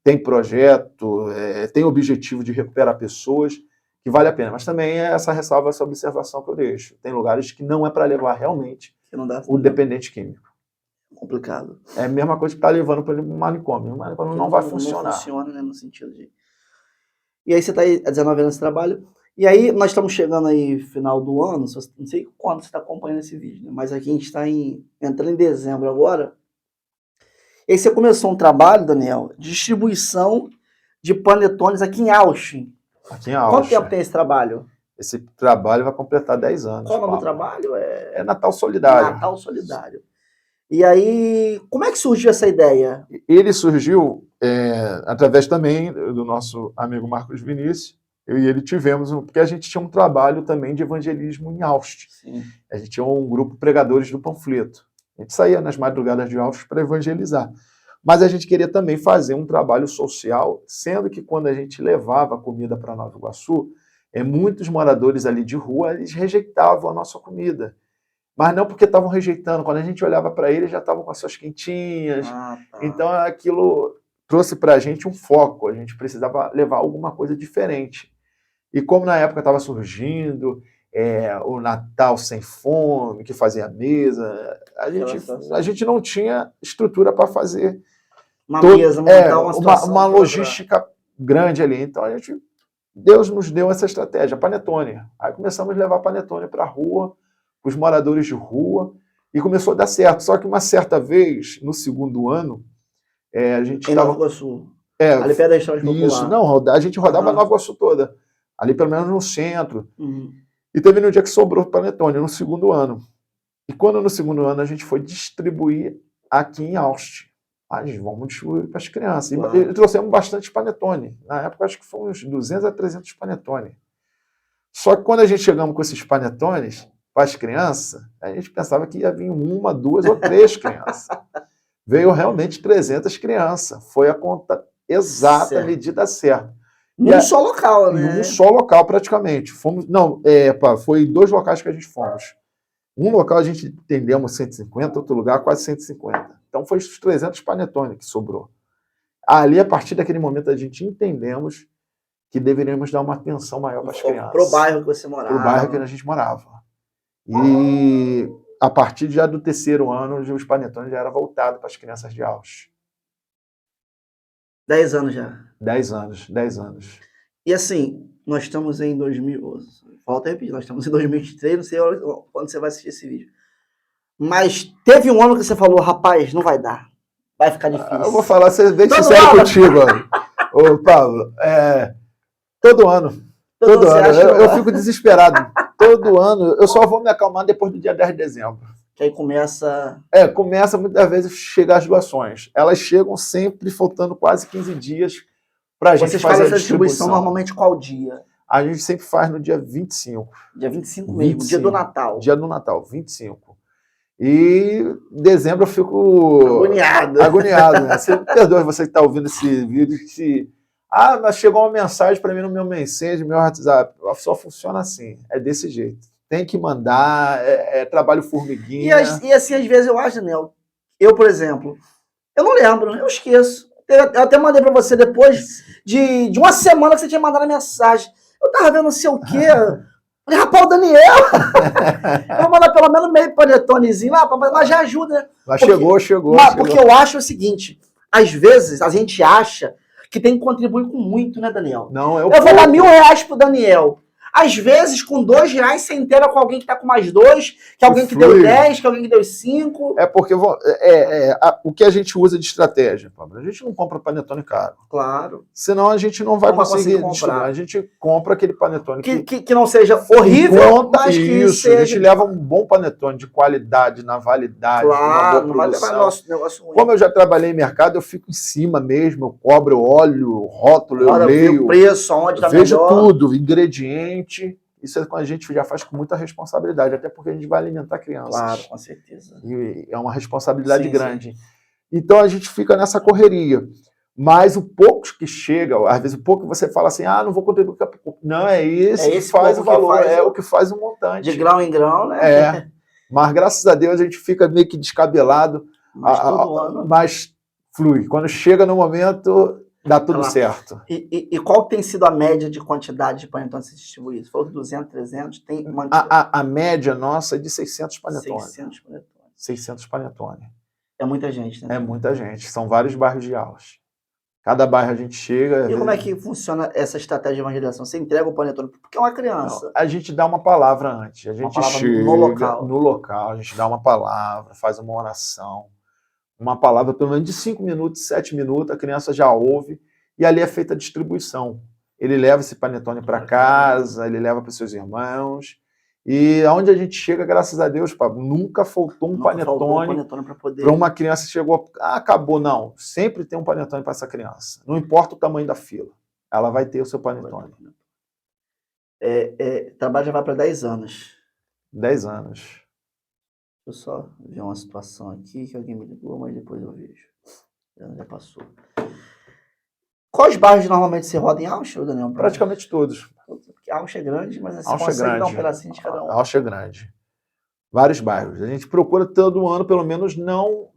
tem projeto, tem objetivo de recuperar pessoas, que vale a pena. Mas também é essa ressalva, essa observação que eu deixo. Tem lugares que não é para levar realmente o dependente químico. Complicado. É a mesma coisa que está levando para o manicômio. O manicômio não vai funcionar. Não funciona, né, no sentido de... E aí você está aí há 19 anos de trabalho, E aí, nós estamos chegando aí final do ano, não sei quando você está acompanhando esse vídeo, né? Mas aqui a gente está entrando em dezembro agora. E aí você começou um trabalho, Daniel, de distribuição de panetones aqui em Austin. Aqui em Quanto tempo Austin. tem esse trabalho? Esse trabalho vai completar 10 anos. Qual o nome do Pablo. trabalho? É Natal Solidário. Natal Solidário. E aí, como é que surgiu essa ideia? Ele surgiu através também do nosso amigo Marcos Vinícius. Eu e ele tivemos, porque a gente tinha um trabalho também de evangelismo em Austin. Sim. A gente tinha um grupo pregadores do panfleto. A gente saía nas madrugadas de Austin para evangelizar. Mas a gente queria também fazer um trabalho social, sendo que quando a gente levava comida para Nova Iguaçu, muitos moradores ali de rua, eles rejeitavam a nossa comida. Mas não porque estavam rejeitando. Quando a gente olhava para eles, já estavam com as suas quentinhas. Tá. Então aquilo trouxe para a gente um foco. A gente precisava levar alguma coisa diferente. E como na época estava surgindo o Natal Sem Fome, que fazia a mesa, a gente não tinha estrutura para fazer mesa, montar uma logística grande ali. Então Deus nos deu essa estratégia, panetone. Aí começamos a levar panetone para a rua, os moradores de rua, e começou a dar certo. Só que uma certa vez, no segundo ano, a gente estava... Nova Iguaçu. Ali perto da Estrada Popular. Isso, não, a gente rodava Nova Iguaçu toda. Ali pelo menos no centro. Uhum. E teve no dia que sobrou panetone, no segundo ano. E quando no segundo ano a gente foi distribuir aqui em Austin. Vamos distribuir para as crianças. Claro. E trouxemos bastante panetone. Na época acho que foram uns 200 a 300 panetone. Só que quando a gente chegamos com esses panetones para as crianças, a gente pensava que ia vir 1, 2 ou 3 crianças. Veio realmente 300 crianças. Foi a conta exata, certo. A medida certa. Num só local, né? Num só local, praticamente. Foi 2 locais que a gente fomos. Um local a gente atendemos 150, outro lugar quase 150. Então foi os 300 panetone que sobrou. Ali, a partir daquele momento, a gente entendemos que deveríamos dar uma atenção maior para as crianças. Para o bairro que você morava. Para o bairro que a gente morava. E a partir já do terceiro ano, os panetones já eram voltados para as crianças de Austin. 10 anos já. 10 anos. E assim, nós estamos em 2000... Volta a repetir, nós estamos em 2023, não sei quando você vai assistir esse vídeo. Mas teve um ano que você falou, rapaz, não vai dar. Vai ficar difícil. Eu vou falar, ser bem sincero contigo, ô Pablo. Todo ano. Eu fico desesperado. Todo ano. Eu só vou me acalmar depois do dia 10 de dezembro. Que aí começa... Começa muitas vezes a chegar as doações. Elas chegam sempre faltando quase 15 dias para a gente fazer a distribuição. Vocês fazem essa distribuição normalmente qual dia? A gente sempre faz no dia 25. Dia 25 mesmo, 25, dia do Natal. Dia do Natal, 25. E em dezembro eu fico... Agoniado, né? Você perdoa você que está ouvindo esse vídeo que... mas chegou uma mensagem para mim no meu Messenger, no meu WhatsApp. Só funciona assim, é desse jeito. Tem que mandar, trabalho formiguinha. E assim, às vezes eu acho, Daniel, por exemplo, eu não lembro, eu esqueço. Eu até mandei para você depois de uma semana que você tinha mandado a mensagem. Eu tava vendo não sei o quê. Falei, rapaz, o Daniel! Eu vou mandar pelo menos meio panetonezinho lá, mas já ajuda, né? Mas chegou. Porque eu acho o seguinte, às vezes a gente acha que tem que contribuir com muito, né, Daniel? Não, eu vou dar R$1.000 pro Daniel. Às vezes, com R$2, você inteira com alguém que tá com mais 2, que alguém que deu 10, que alguém que deu 5. Porque o que a gente usa de estratégia, Pablo? A gente não compra panetone caro. Claro. Senão a gente não vai conseguir comprar. A gente compra aquele panetone que não seja horrível, mas que seja... A gente leva um bom panetone de qualidade, na validade, claro, não vai levar negócio ruim. Como eu já trabalhei em mercado, eu fico em cima mesmo, eu cobro, eu olho, rótulo, eu leio. O preço, onde tá vejo melhor. tudo, ingrediente. Isso a gente já faz com muita responsabilidade, até porque a gente vai alimentar crianças. Claro, com certeza. E é uma responsabilidade grande. Sim. Então a gente fica nessa correria. Mas o pouco que chega, às vezes o pouco que você fala assim, não vou contribuir. Não, esse que faz o valor, o que faz o montante. De grão em grão, né? Mas graças a Deus a gente fica meio que descabelado, mas flui. Quando chega no momento... dá tudo certo. E qual tem sido a média de quantidade de panetones distribuídos? Foi 200, 300? Tem uma... a média nossa é de 600 panetones. 600 panetones. 600 panetones. É muita gente, né? É muita gente. São vários bairros de Austin. Cada bairro a gente chega. E como é que funciona essa estratégia de evangelização? Você entrega o panetone porque é uma criança. A gente dá uma palavra antes. A gente palavra chega no local. no local, a gente dá uma palavra, faz uma oração. Uma palavra pelo menos de 5 minutos, 7 minutos, a criança já ouve, e ali é feita a distribuição. Ele leva esse panetone para casa, ele leva para os seus irmãos, e aonde a gente chega, graças a Deus, Pablo, nunca faltou um panetone para uma criança que chegou, acabou, não. Sempre tem um panetone para essa criança. Não importa o tamanho da fila, ela vai ter o seu panetone. Trabalho já vai para 10 anos. 10 anos. Deixa eu só ver uma situação aqui que alguém me ligou, mas depois eu vejo. Já passou. Quais bairros normalmente você roda em Ausch, Daniel? Praticamente todos. Porque Ausch é grande, mas você Ausch consegue dar um pedacinho de cada um. Ausch é grande. Vários bairros. A gente procura todo ano, pelo menos, não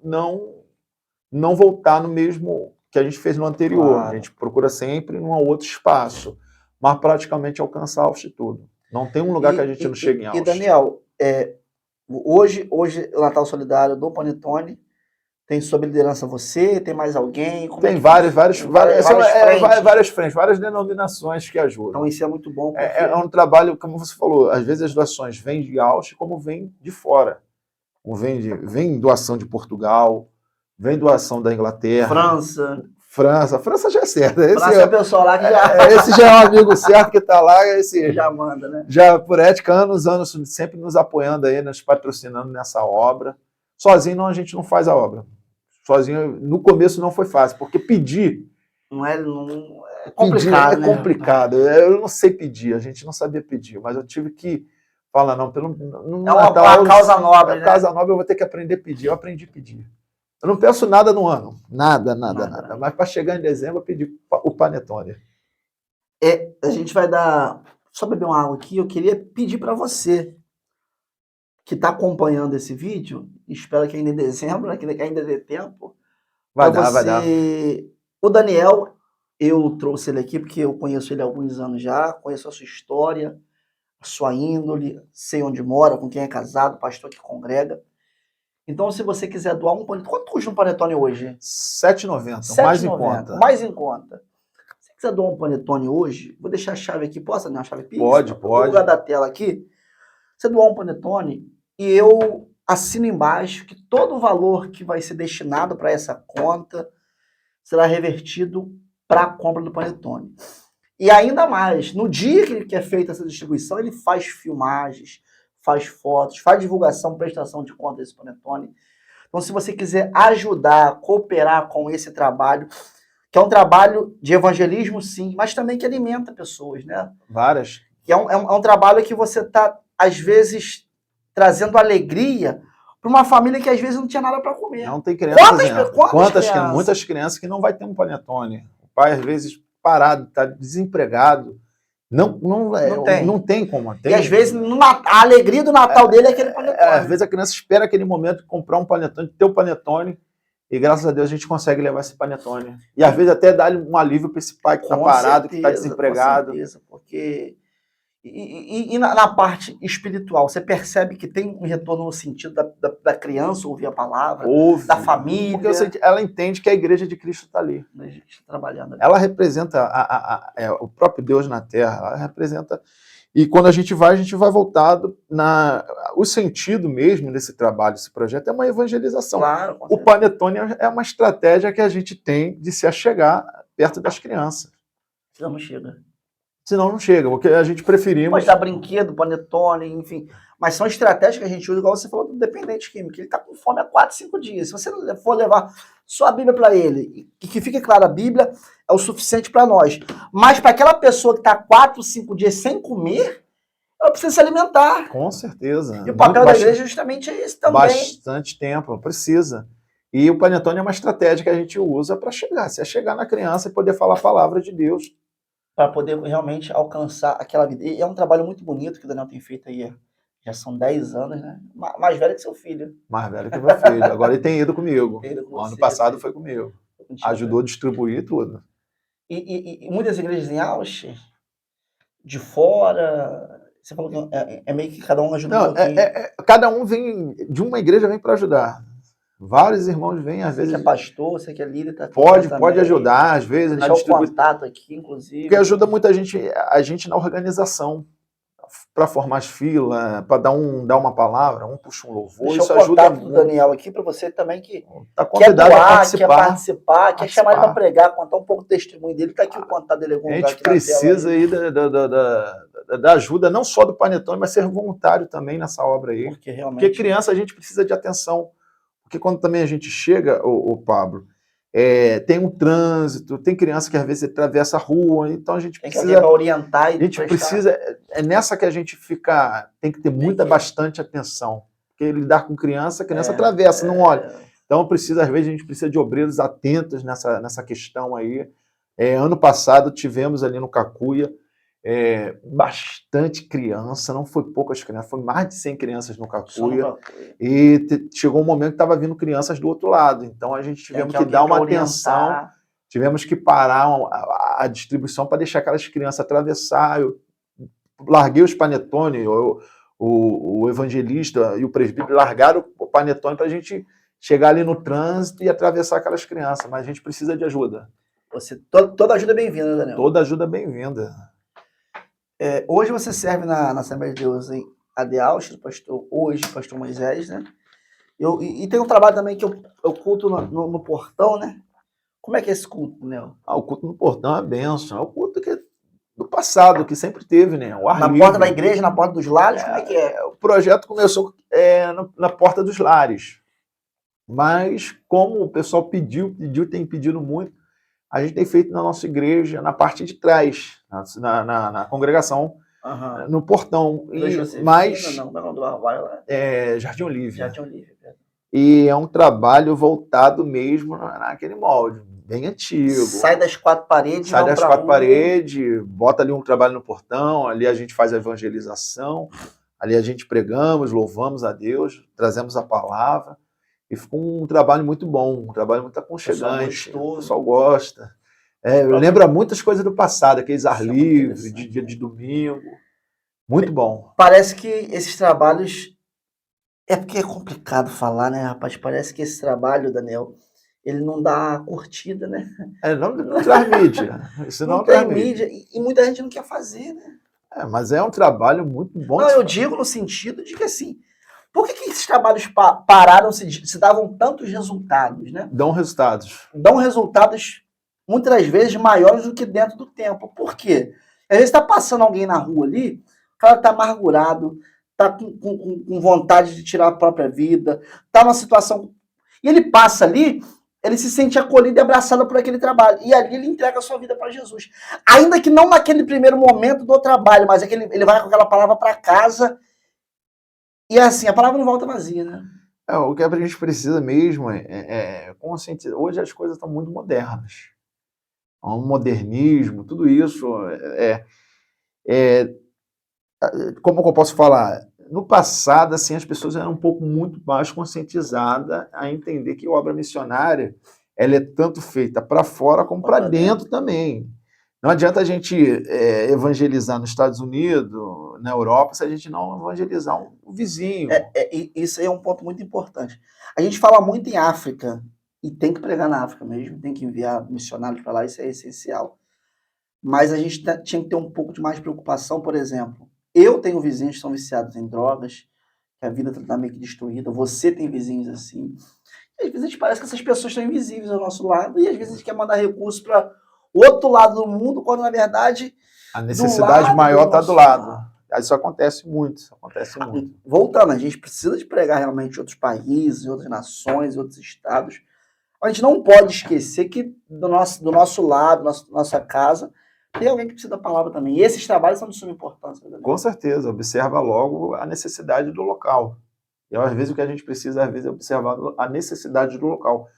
voltar no mesmo que a gente fez no anterior. Claro. A gente procura sempre em um outro espaço, mas praticamente alcançar Ausch todo. Não tem um lugar que a gente não chegue em Ausch. E Daniel, hoje o Natal Solidário do Panetone tem sob liderança você? Tem mais alguém? Tem várias frentes, várias denominações que ajudam. Então isso é muito bom. Porque... É um trabalho, como você falou, às vezes as doações vêm de Ausch como vêm de fora. Vem doação de Portugal, vem doação da Inglaterra. França já é certo. França é o pessoal lá que esse já é um amigo certo que está lá. Esse já manda, né? Já por ética, anos, sempre nos apoiando aí, nos patrocinando nessa obra. Sozinho a gente não faz a obra. Sozinho, no começo não foi fácil, porque pedir... É complicado, pedir é complicado. Eu não sei pedir, a gente não sabia pedir, mas eu tive que falar, não, uma causa nobre, né? Causa nobre, eu vou ter que aprender a pedir. Eu aprendi a pedir. Eu não peço nada no ano. Nada. Mas para chegar em dezembro, eu pedi o panetone. A gente vai dar... Só beber uma água aqui, eu queria pedir para você que está acompanhando esse vídeo, espero que ainda em dezembro, que ainda dê tempo. Vai dar. O Daniel, eu trouxe ele aqui porque eu conheço ele há alguns anos já, conheço a sua história, a sua índole, sei onde mora, com quem é casado, pastor que congrega. Então, se você quiser doar um panetone... Quanto custa um panetone hoje? R$ 7,90, mais em conta. Mais em conta. Se você quiser doar um panetone hoje, vou deixar a chave aqui. Posso dar a chave Pix? Pode. No lugar da tela aqui. Você doar um panetone e eu assino embaixo que todo o valor que vai ser destinado para essa conta será revertido para a compra do panetone. E ainda mais, no dia que é feita essa distribuição, ele faz filmagens, faz fotos, faz divulgação, prestação de conta desse panetone. Então, se você quiser ajudar, cooperar com esse trabalho, que é um trabalho de evangelismo, sim, mas também que alimenta pessoas, né? Várias. É um trabalho que você está, às vezes, trazendo alegria para uma família que, às vezes, não tinha nada para comer. Não tem criança. Quantas crianças? Muitas crianças que não vai ter um panetone. O pai, às vezes, parado, está desempregado. Não tem como. E às vezes a alegria do Natal dele é aquele panetone. Às vezes a criança espera aquele momento de comprar um panetone, ter o panetone, e graças a Deus a gente consegue levar esse panetone. E às vezes até dar um alívio para esse pai que está parado, que está desempregado. Com certeza, porque... E na parte espiritual, você percebe que tem um retorno no sentido da criança ouvir a palavra, da família. Porque ela entende que a igreja de Cristo está ali. A gente está trabalhando ali. Ela representa o próprio Deus na terra. Ela representa. E quando a gente vai voltado o sentido mesmo desse trabalho, desse projeto, é uma evangelização. Claro, o panetone é uma estratégia que a gente tem de se achegar perto das crianças. Não chega. Senão não chega, porque a gente preferimos... Pode dar brinquedo, panetone, enfim. Mas são estratégias que a gente usa, igual você falou do dependente químico. Ele está com fome há 4, 5 dias. Se você for levar só a Bíblia para ele, e que fique claro, a Bíblia é o suficiente para nós. Mas para aquela pessoa que está 4, 5 dias sem comer, ela precisa se alimentar. Com certeza. E o papel da igreja justamente é esse também. Bastante tempo, precisa. E o panetone é uma estratégia que a gente usa para chegar na criança e poder falar a palavra de Deus. Para poder realmente alcançar aquela vida. E é um trabalho muito bonito que o Daniel tem feito aí. Já são 10 anos, né? Mais velho que seu filho. Mais velho que meu filho. Agora ele tem ido comigo. Ano passado foi comigo. Ajudou a distribuir tudo. E muitas igrejas em Ausch, de fora, você falou que é meio que cada um ajuda um pouquinho. Cada um vem, de uma igreja vem para ajudar. Vários irmãos vêm, às Você que vezes... é pastor, você que é líder, tá aqui Pode também. ajudar, às vezes, Deixar o contato aqui, inclusive. Porque ajuda muita a gente na organização, para formar as filas, para dar uma palavra, um puxa um louvor, Deixa isso o ajuda contato do muito. Daniel aqui para você também que Tá quer convidado a doar, quer participar, quer chamar ele para pregar, contar um pouco do testemunho dele. Tá aqui o contato dele em algum A lugar gente aqui na tela precisa aí da ajuda, não só do Panetone, mas ser voluntário também nessa obra aí. Porque realmente... Porque criança a gente precisa de atenção. Porque quando também a gente chega, o Pablo, tem um trânsito, tem criança que às vezes atravessa a rua, então a gente precisa... Tem que orientar e a gente precisa... É nessa que a gente tem que ter bastante atenção. Porque lidar com criança, a criança atravessa, não olha. Então às vezes a gente precisa de obreiros atentos nessa questão aí. Ano passado tivemos ali no Cacuia bastante criança, não foi poucas crianças, foi mais de 100 crianças no Cacuia. E chegou um momento que estava vindo crianças do outro lado, então a gente tivemos que dar uma atenção, tivemos que parar a distribuição para deixar aquelas crianças atravessar. Eu larguei os panetone, o evangelista e o presbítero largaram o panetone para a gente chegar ali no trânsito e atravessar aquelas crianças, mas a gente precisa de ajuda. Toda ajuda é bem-vinda, Daniel. Toda ajuda é bem-vinda. Hoje você serve na Assembleia de Deus em Adealto, pastor Moisés, né? E tem um trabalho também que eu culto no portão, né? Como é que é esse culto, Daniel? O culto no portão é bênção, é o culto do passado, que sempre teve, né? O ar na livre. Porta da igreja, na porta dos lares, como é que é? O projeto começou na porta dos lares, mas como o pessoal tem pedido muito, a gente tem feito na nossa igreja, na parte de trás, na congregação, no portão. Jardim Olívia. Jardim Olívia. E é um trabalho voltado mesmo naquele molde, bem antigo. Sai das quatro paredes, bota ali um trabalho no portão, ali a gente faz a evangelização, ali a gente pregamos, louvamos a Deus, trazemos a palavra. E ficou um trabalho muito bom, um trabalho muito aconchegante. O pessoal gosta. Lembra muitas coisas do passado, aqueles ar livre, de dia de domingo. Muito bom. Parece que esses trabalhos... É porque é complicado falar, né, rapaz? Parece que esse trabalho, Daniel, ele não dá curtida, né? Não traz mídia. Isso não tem mídia. E muita gente não quer fazer, né? Mas é um trabalho muito bom. Não, eu digo no sentido de que, assim, por que esses trabalhos pararam se davam tantos resultados, né? Dão resultados. Dão resultados, muitas das vezes, maiores do que dentro do tempo. Por quê? Às vezes está passando alguém na rua ali, o cara está amargurado, está com vontade de tirar a própria vida, está numa situação... E ele passa ali, ele se sente acolhido e abraçado por aquele trabalho. E ali ele entrega a sua vida para Jesus. Ainda que não naquele primeiro momento do trabalho, mas ele vai com aquela palavra para casa. E assim, a palavra não volta vazia, né? O que a gente precisa mesmo é conscientizar. Hoje as coisas estão muito modernas. Há um modernismo, tudo isso. Como eu posso falar? No passado, assim, as pessoas eram muito mais conscientizadas a entender que a obra missionária ela é tanto feita para fora como para dentro também. Não adianta a gente evangelizar nos Estados Unidos, na Europa, se a gente não evangelizar o vizinho. Isso aí é um ponto muito importante. A gente fala muito em África, e tem que pregar na África mesmo, tem que enviar missionários para lá, isso é essencial. Mas a gente tinha que ter um pouco de mais preocupação, por exemplo. Eu tenho vizinhos que são viciados em drogas, que a vida está meio que destruída. Você tem vizinhos assim. E às vezes a gente parece que essas pessoas estão invisíveis ao nosso lado, e às vezes a gente quer mandar recursos para outro lado do mundo, quando na verdade... A necessidade maior está do lado. Isso acontece muito, Voltando, a gente precisa de pregar realmente em outros países, em outras nações, em outros estados. A gente não pode esquecer que do nosso lado, nossa casa, tem alguém que precisa da palavra também. E esses trabalhos são de suma importância. Né? Com certeza, observa logo a necessidade do local. E às vezes o que a gente precisa, é observar a necessidade do local.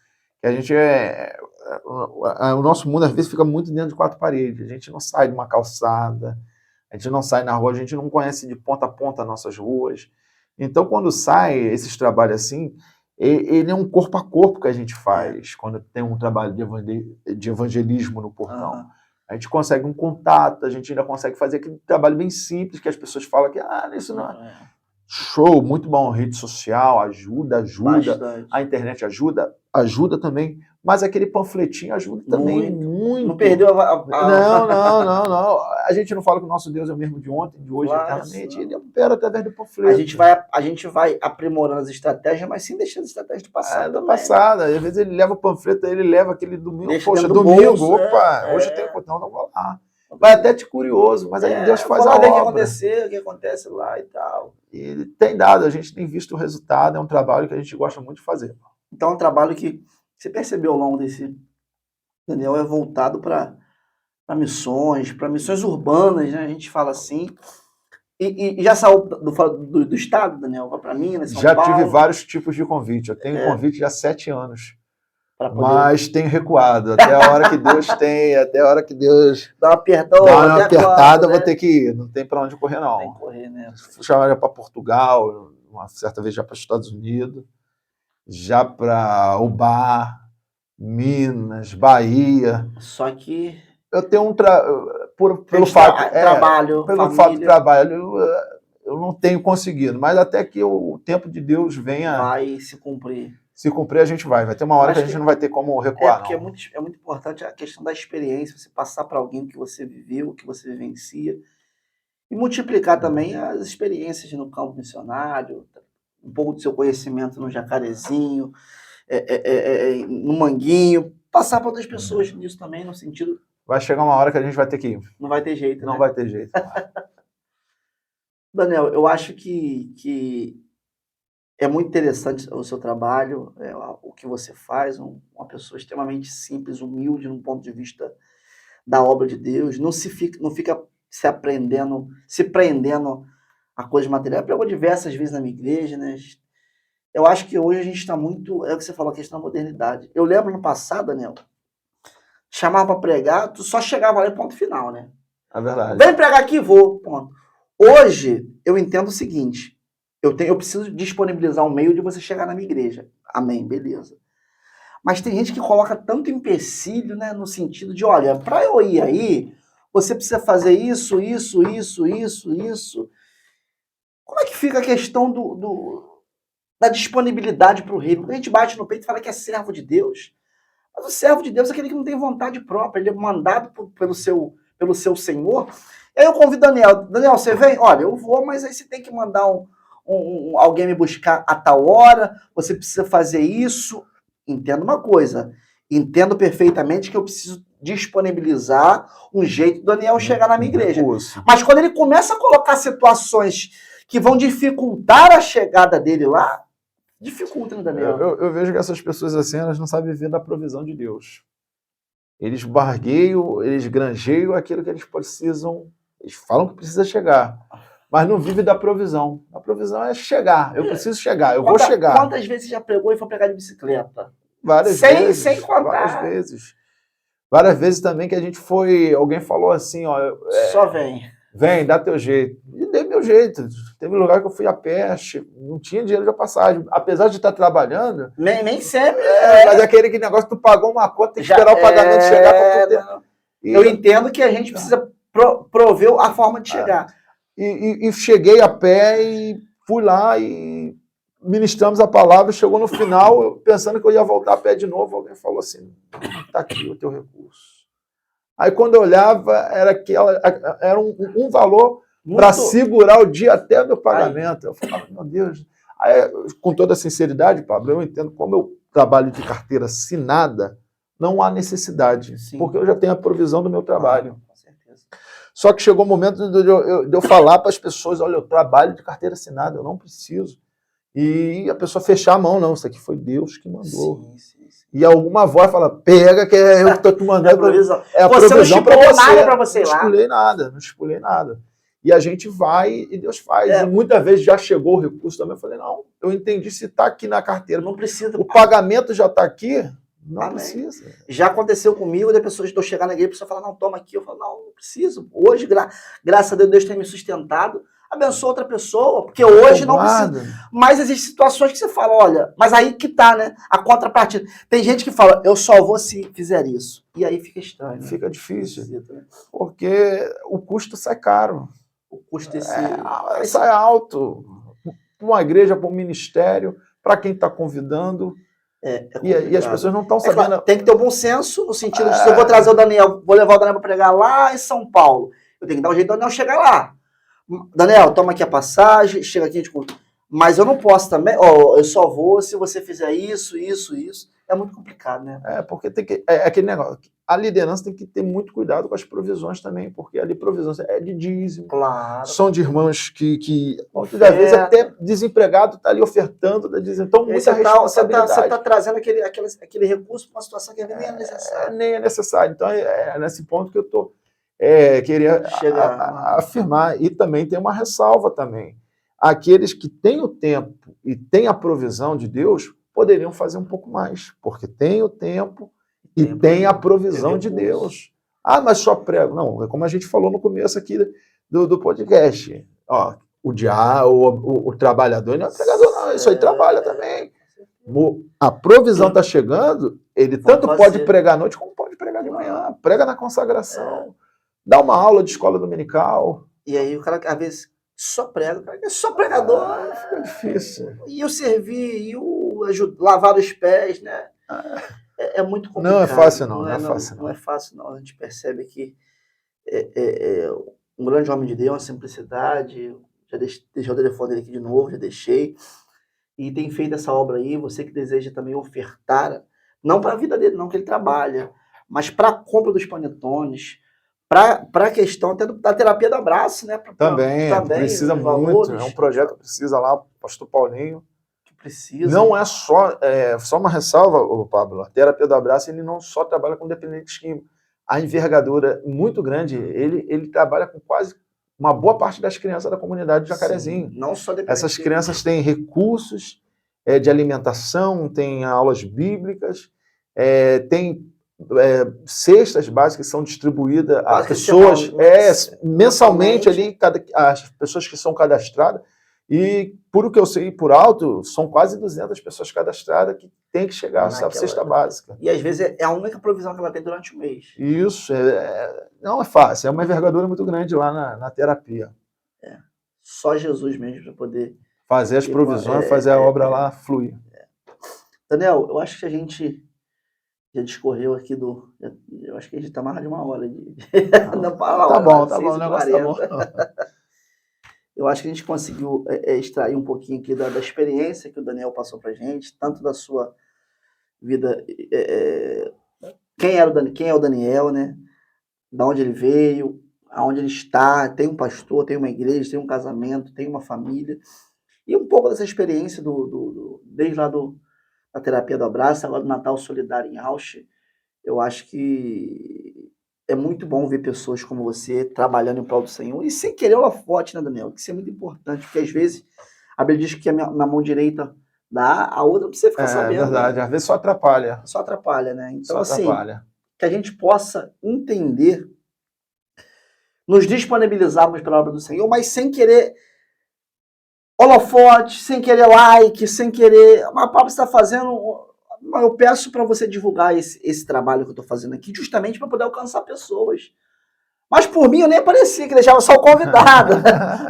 Que a gente o nosso mundo às vezes fica muito dentro de quatro paredes. A gente não sai de uma calçada, a gente não sai na rua, a gente não conhece de ponta a ponta nossas ruas. Então, quando sai esses trabalhos assim, ele é um corpo a corpo que a gente faz, quando tem um trabalho de evangelismo no portão. A gente consegue um contato, a gente ainda consegue fazer aquele trabalho bem simples, que as pessoas falam que isso não é... Show, muito bom. Rede social ajuda. Bastante. A internet ajuda também. Mas aquele panfletinho ajuda também muito. Não perdeu a... Não. A gente não fala que o nosso Deus é o mesmo de ontem, de hoje, Claro, eternamente. não. Ele opera através do panfleto. A gente vai aprimorando as estratégias, mas sem deixar as estratégias do passado. Do passado. Às vezes ele leva o panfleto, ele leva aquele domingo. Deixa Poxa, dentro do domingo, bolso, opa, hoje eu tenho botão, não vou lá. Vai até te curioso, mas aí Deus faz a obra. O que acontece lá e tal. E ele tem dado, a gente tem visto o resultado, é um trabalho que a gente gosta muito de fazer. Então é um trabalho que você percebeu ao longo desse... Daniel é voltado para missões urbanas, né? A gente fala assim. E já saiu do estado, Daniel? Vai para Minas, São Paulo? Já tive vários tipos de convite. Eu tenho convite já há 7 anos. Poder... Mas tenho recuado. Até a hora que Deus tem, até a hora que Deus dá uma apertada, eu vou ter que ir. Não tem para onde correr, não. Tem que correr, né? Fui chamar já para Portugal, uma certa vez já para os Estados Unidos, já para Ubá, Minas, Bahia. Só que eu tenho pelo fato de trabalho, eu não tenho conseguido, mas até que o tempo de Deus venha, vai se cumprir. Se cumprir, a gente vai. Vai ter uma hora que a gente não vai ter como recuar, porque não. É muito importante a questão da experiência, você passar para alguém o que você viveu, o que você vivencia, e multiplicar também as experiências no campo missionário, um pouco do seu conhecimento no Jacarezinho, no Manguinho, passar para outras pessoas nisso também, no sentido... Vai chegar uma hora que a gente vai ter que ir. Não vai ter jeito, Não vai ter jeito. Daniel, eu acho que é muito interessante o seu trabalho, o que você faz, uma pessoa extremamente simples, humilde, no ponto de vista da obra de Deus, não fica se prendendo a coisas materiais. Pregou diversas vezes na minha igreja, né? Eu acho que hoje a gente está muito, é o que você falou, a questão da modernidade. Eu lembro no passado, Daniel, chamava para pregar, tu só chegava lá e ponto final, né? É verdade. Vem pregar aqui, vou, ponto. Hoje, eu entendo o seguinte, eu preciso disponibilizar um meio de você chegar na minha igreja. Amém, beleza. Mas tem gente que coloca tanto empecilho, né, no sentido de, olha, para eu ir aí, você precisa fazer isso. Como é que fica a questão da disponibilidade para o reino? A gente bate no peito e fala que é servo de Deus. Mas o servo de Deus é aquele que não tem vontade própria, ele é mandado pelo seu Senhor. Aí eu convido Daniel, você vem? Olha, eu vou, mas aí você tem que mandar alguém me buscar a tal hora, você precisa fazer isso. Entenda uma coisa, entendo perfeitamente que eu preciso disponibilizar um jeito do Daniel chegar na minha igreja. Mas quando ele começa a colocar situações que vão dificultar a chegada dele lá, dificulta, né, Daniel? Eu vejo que essas pessoas assim, elas não sabem viver da provisão de Deus. Eles bargueiam, eles granjeiam aquilo que eles precisam, eles falam que precisa chegar, mas não vivem da provisão. A provisão é chegar, eu preciso chegar, eu vou chegar. Quantas vezes você já pregou e foi pregar de bicicleta? Várias vezes. Sem contar. Várias vezes. Várias vezes também que a gente foi, alguém falou assim, ó... Só vem. Vem, dá teu jeito. E dei meu jeito. Teve lugar que eu fui a pé, não tinha dinheiro de passagem. Apesar de estar trabalhando... Nem sempre. Mas é aquele negócio que tu pagou uma conta, tem que esperar o pagamento chegar para tu ter. Eu entendo que a gente precisa prover a forma de chegar. E cheguei a pé e fui lá e ministramos a palavra. Chegou no final, eu, pensando que eu ia voltar a pé de novo, alguém falou assim, tá aqui o teu recurso. Aí quando eu olhava, era um valor para segurar o dia até do pagamento. Eu falava, meu Deus. Aí, com toda a sinceridade, Pablo, eu entendo, como eu trabalho de carteira assinada, não há necessidade, porque eu já tenho a provisão do meu trabalho. Com certeza. Só que chegou o momento de eu falar para as pessoas, olha, eu trabalho de carteira assinada, eu não preciso. E a pessoa fechar a mão, não, isso aqui foi Deus que mandou. Sim. E alguma voz fala, pega, que é eu que estou te mandando. É a provisão para você. Nada para você lá. Não estipulei nada. E a gente vai e Deus faz. E muitas vezes já chegou o recurso também. Eu falei, não, eu entendi, se está aqui na carteira. Não precisa. O pagamento já está aqui, não precisa. Já aconteceu comigo, da pessoa estou chegando na igreja, a pessoa fala, não, toma aqui. Eu falo, não preciso. Hoje, graças a Deus, Deus tem me sustentado. Abençoa outra pessoa, porque hoje não precisa. Mas existem situações que você fala, olha, mas aí que tá, né? A contrapartida. Tem gente que fala, eu só vou se fizer isso. E aí fica estranho. Fica difícil. Porque o custo sai caro. O custo sai alto. uma igreja, para um ministério, para quem está convidando. E as pessoas não estão sabendo. Claro, tem que ter o bom senso, no sentido de se eu vou trazer o Daniel, vou levar o Daniel para pregar lá em São Paulo, eu tenho que dar um jeito do Daniel chegar lá. Daniel, toma aqui a passagem, chega aqui, mas eu não posso também, eu só vou se você fizer isso. É muito complicado, né? Porque tem que. Aquele negócio. A liderança tem que ter muito cuidado com as provisões também, porque ali provisões é de dízimo. Claro. São de irmãos que muitas vezes até desempregado está ali ofertando, então muita responsabilidade. Você está trazendo aquele recurso para uma situação que nem é necessária. Nem é necessário. Então é nesse ponto que eu estou queria afirmar. E também tem uma ressalva também. Aqueles que têm o tempo e têm a provisão de Deus poderiam fazer um pouco mais, porque tem o tempo e tem a provisão de Deus. Mas só prego. Não, é como a gente falou no começo aqui do podcast. O trabalhador não é pregador, não. Isso aí trabalha também. A provisão está chegando, ele tanto pode pregar à noite como pode pregar de manhã. Prega na consagração. Dá uma aula de escola dominical. E aí o cara, às vezes, só prega. É só pregador. Fica difícil. E o servir, e o lavar os pés, né? É muito complicado. Não é fácil, não. Não é fácil, não. Não é fácil, não. A gente percebe que um grande homem de Deus, uma simplicidade. Já deixei o telefone dele aqui de novo, já deixei. E tem feito essa obra aí. Você que deseja também ofertar, não para a vida dele, não, que ele trabalha, mas para a compra dos panetones, para a questão até da terapia do abraço, né? Também precisa muito. Valores, é um projeto que precisa lá, o pastor Paulinho. Precisa. Não é só uma ressalva, Pablo. A terapia do abraço, ele não só trabalha com dependentes químicos. A envergadura muito grande, ele trabalha com quase uma boa parte das crianças da comunidade de Jacarezinho. Sim, não só dependentes. Essas crianças têm recursos de alimentação, têm aulas bíblicas, tem cestas básicas que são distribuídas a pessoas mensalmente ali, as pessoas que são cadastradas. E, por o que eu sei por alto, são quase 200 pessoas cadastradas que tem que chegar à cesta básica. E às vezes é a única provisão que ela tem durante o mês. Isso, não é fácil, é uma envergadura muito grande lá na terapia. Só Jesus mesmo para poder fazer as provisões, fazer a obra lá fluir. Daniel, eu acho que a gente já discorreu aqui eu acho que a gente está mais de uma hora. Tá bom, o negócio tá bom. Eu acho que a gente conseguiu extrair um pouquinho aqui da experiência que o Daniel passou pra gente, tanto da sua vida, quem é o Daniel, né? Da onde ele veio, aonde ele está, tem um pastor, tem uma igreja, tem um casamento, tem uma família, e um pouco dessa experiência desde lá da terapia do abraço, agora do Natal Solidário em Rauch. Eu acho que é muito bom ver pessoas como você trabalhando em prol do Senhor, e sem querer holofote, né, Daniel? Isso é muito importante, porque às vezes a Bíblia diz que a minha mão direita dá, a outra não precisa ficar sabendo. É verdade, às vezes só atrapalha. Só atrapalha, né? Então, assim, que a gente possa entender, nos disponibilizarmos pela obra do Senhor, mas sem querer holofote, sem querer like, sem querer... Mas, Pablo, você está fazendo... Eu peço para você divulgar esse trabalho que eu estou fazendo aqui, justamente para poder alcançar pessoas. Mas por mim eu nem aparecia, que deixava só o convidado.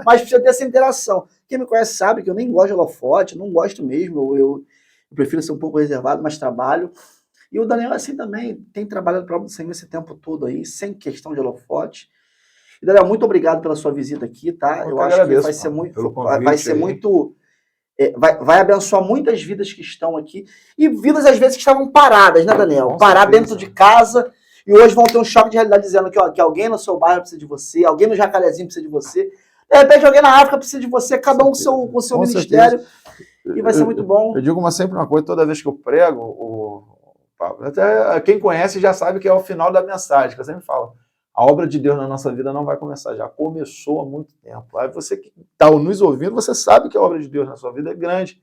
Mas precisa ter essa interação. Quem me conhece sabe que eu nem gosto de holofote, não gosto mesmo. Eu prefiro ser um pouco reservado, mas trabalho. E o Daniel assim também tem trabalhado para o Senhor esse tempo todo aí, sem questão de holofote. E Daniel, muito obrigado pela sua visita aqui, tá? Eu acho que vai ser muito... Vai abençoar muitas vidas que estão aqui, e vidas às vezes que estavam paradas, né, Daniel? Parar dentro de casa, e hoje vão ter um choque de realidade dizendo que alguém no seu bairro precisa de você, alguém no Jacarezinho precisa de você, de repente alguém na África precisa de você, cada um com o seu ministério, e vai ser muito bom. Eu digo sempre uma coisa, toda vez que eu prego, Pablo, até quem conhece já sabe que é o final da mensagem, que eu sempre falo. A obra de Deus na nossa vida não vai começar, já começou há muito tempo. Aí você que está nos ouvindo, você sabe que a obra de Deus na sua vida é grande.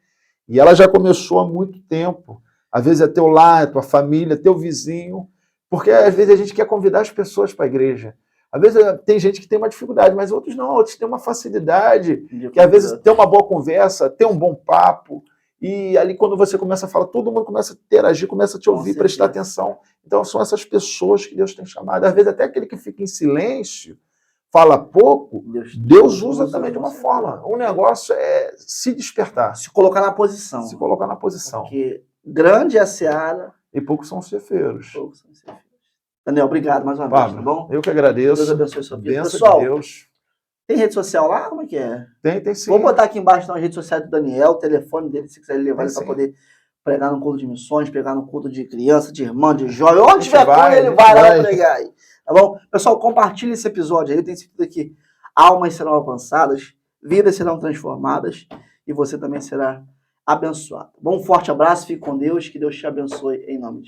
E ela já começou há muito tempo. Às vezes é teu lar, é tua família, teu vizinho. Porque às vezes a gente quer convidar as pessoas para a igreja. Às vezes tem gente que tem uma dificuldade, mas outros não, outros têm uma facilidade. Que às vezes tem uma boa conversa, tem um bom papo. E ali quando você começa a falar, todo mundo começa a interagir, começa a te ouvir, prestar atenção. Então são essas pessoas que Deus tem chamado. Às vezes até aquele que fica em silêncio, fala pouco, Deus usa usa também de uma com forma. O negócio é se despertar, se colocar na posição. se colocar na posição. Porque grande é a seara, E poucos são os cefeiros. poucos são os ceifeiros. Daniel, obrigado mais uma vez, tá Pablo, bom? eu que agradeço. Deus abençoe sua vida. Bênção Pessoal, de Deus. tem rede social lá? Como é que é? Tem sim. Vou botar aqui embaixo nas redes sociais do Daniel, o telefone dele, se quiser levar ele para sim. poder pregar no culto de missões, pregar no culto de criança, de irmã, de jovem, onde tiver vai, com ele vai lá pregar aí. Tá bom? Pessoal, compartilhe esse episódio aí, eu tenho certeza que almas serão alcançadas, vidas serão transformadas e você também será abençoado. Bom, um forte abraço, fique com Deus, que Deus te abençoe em nome de Jesus.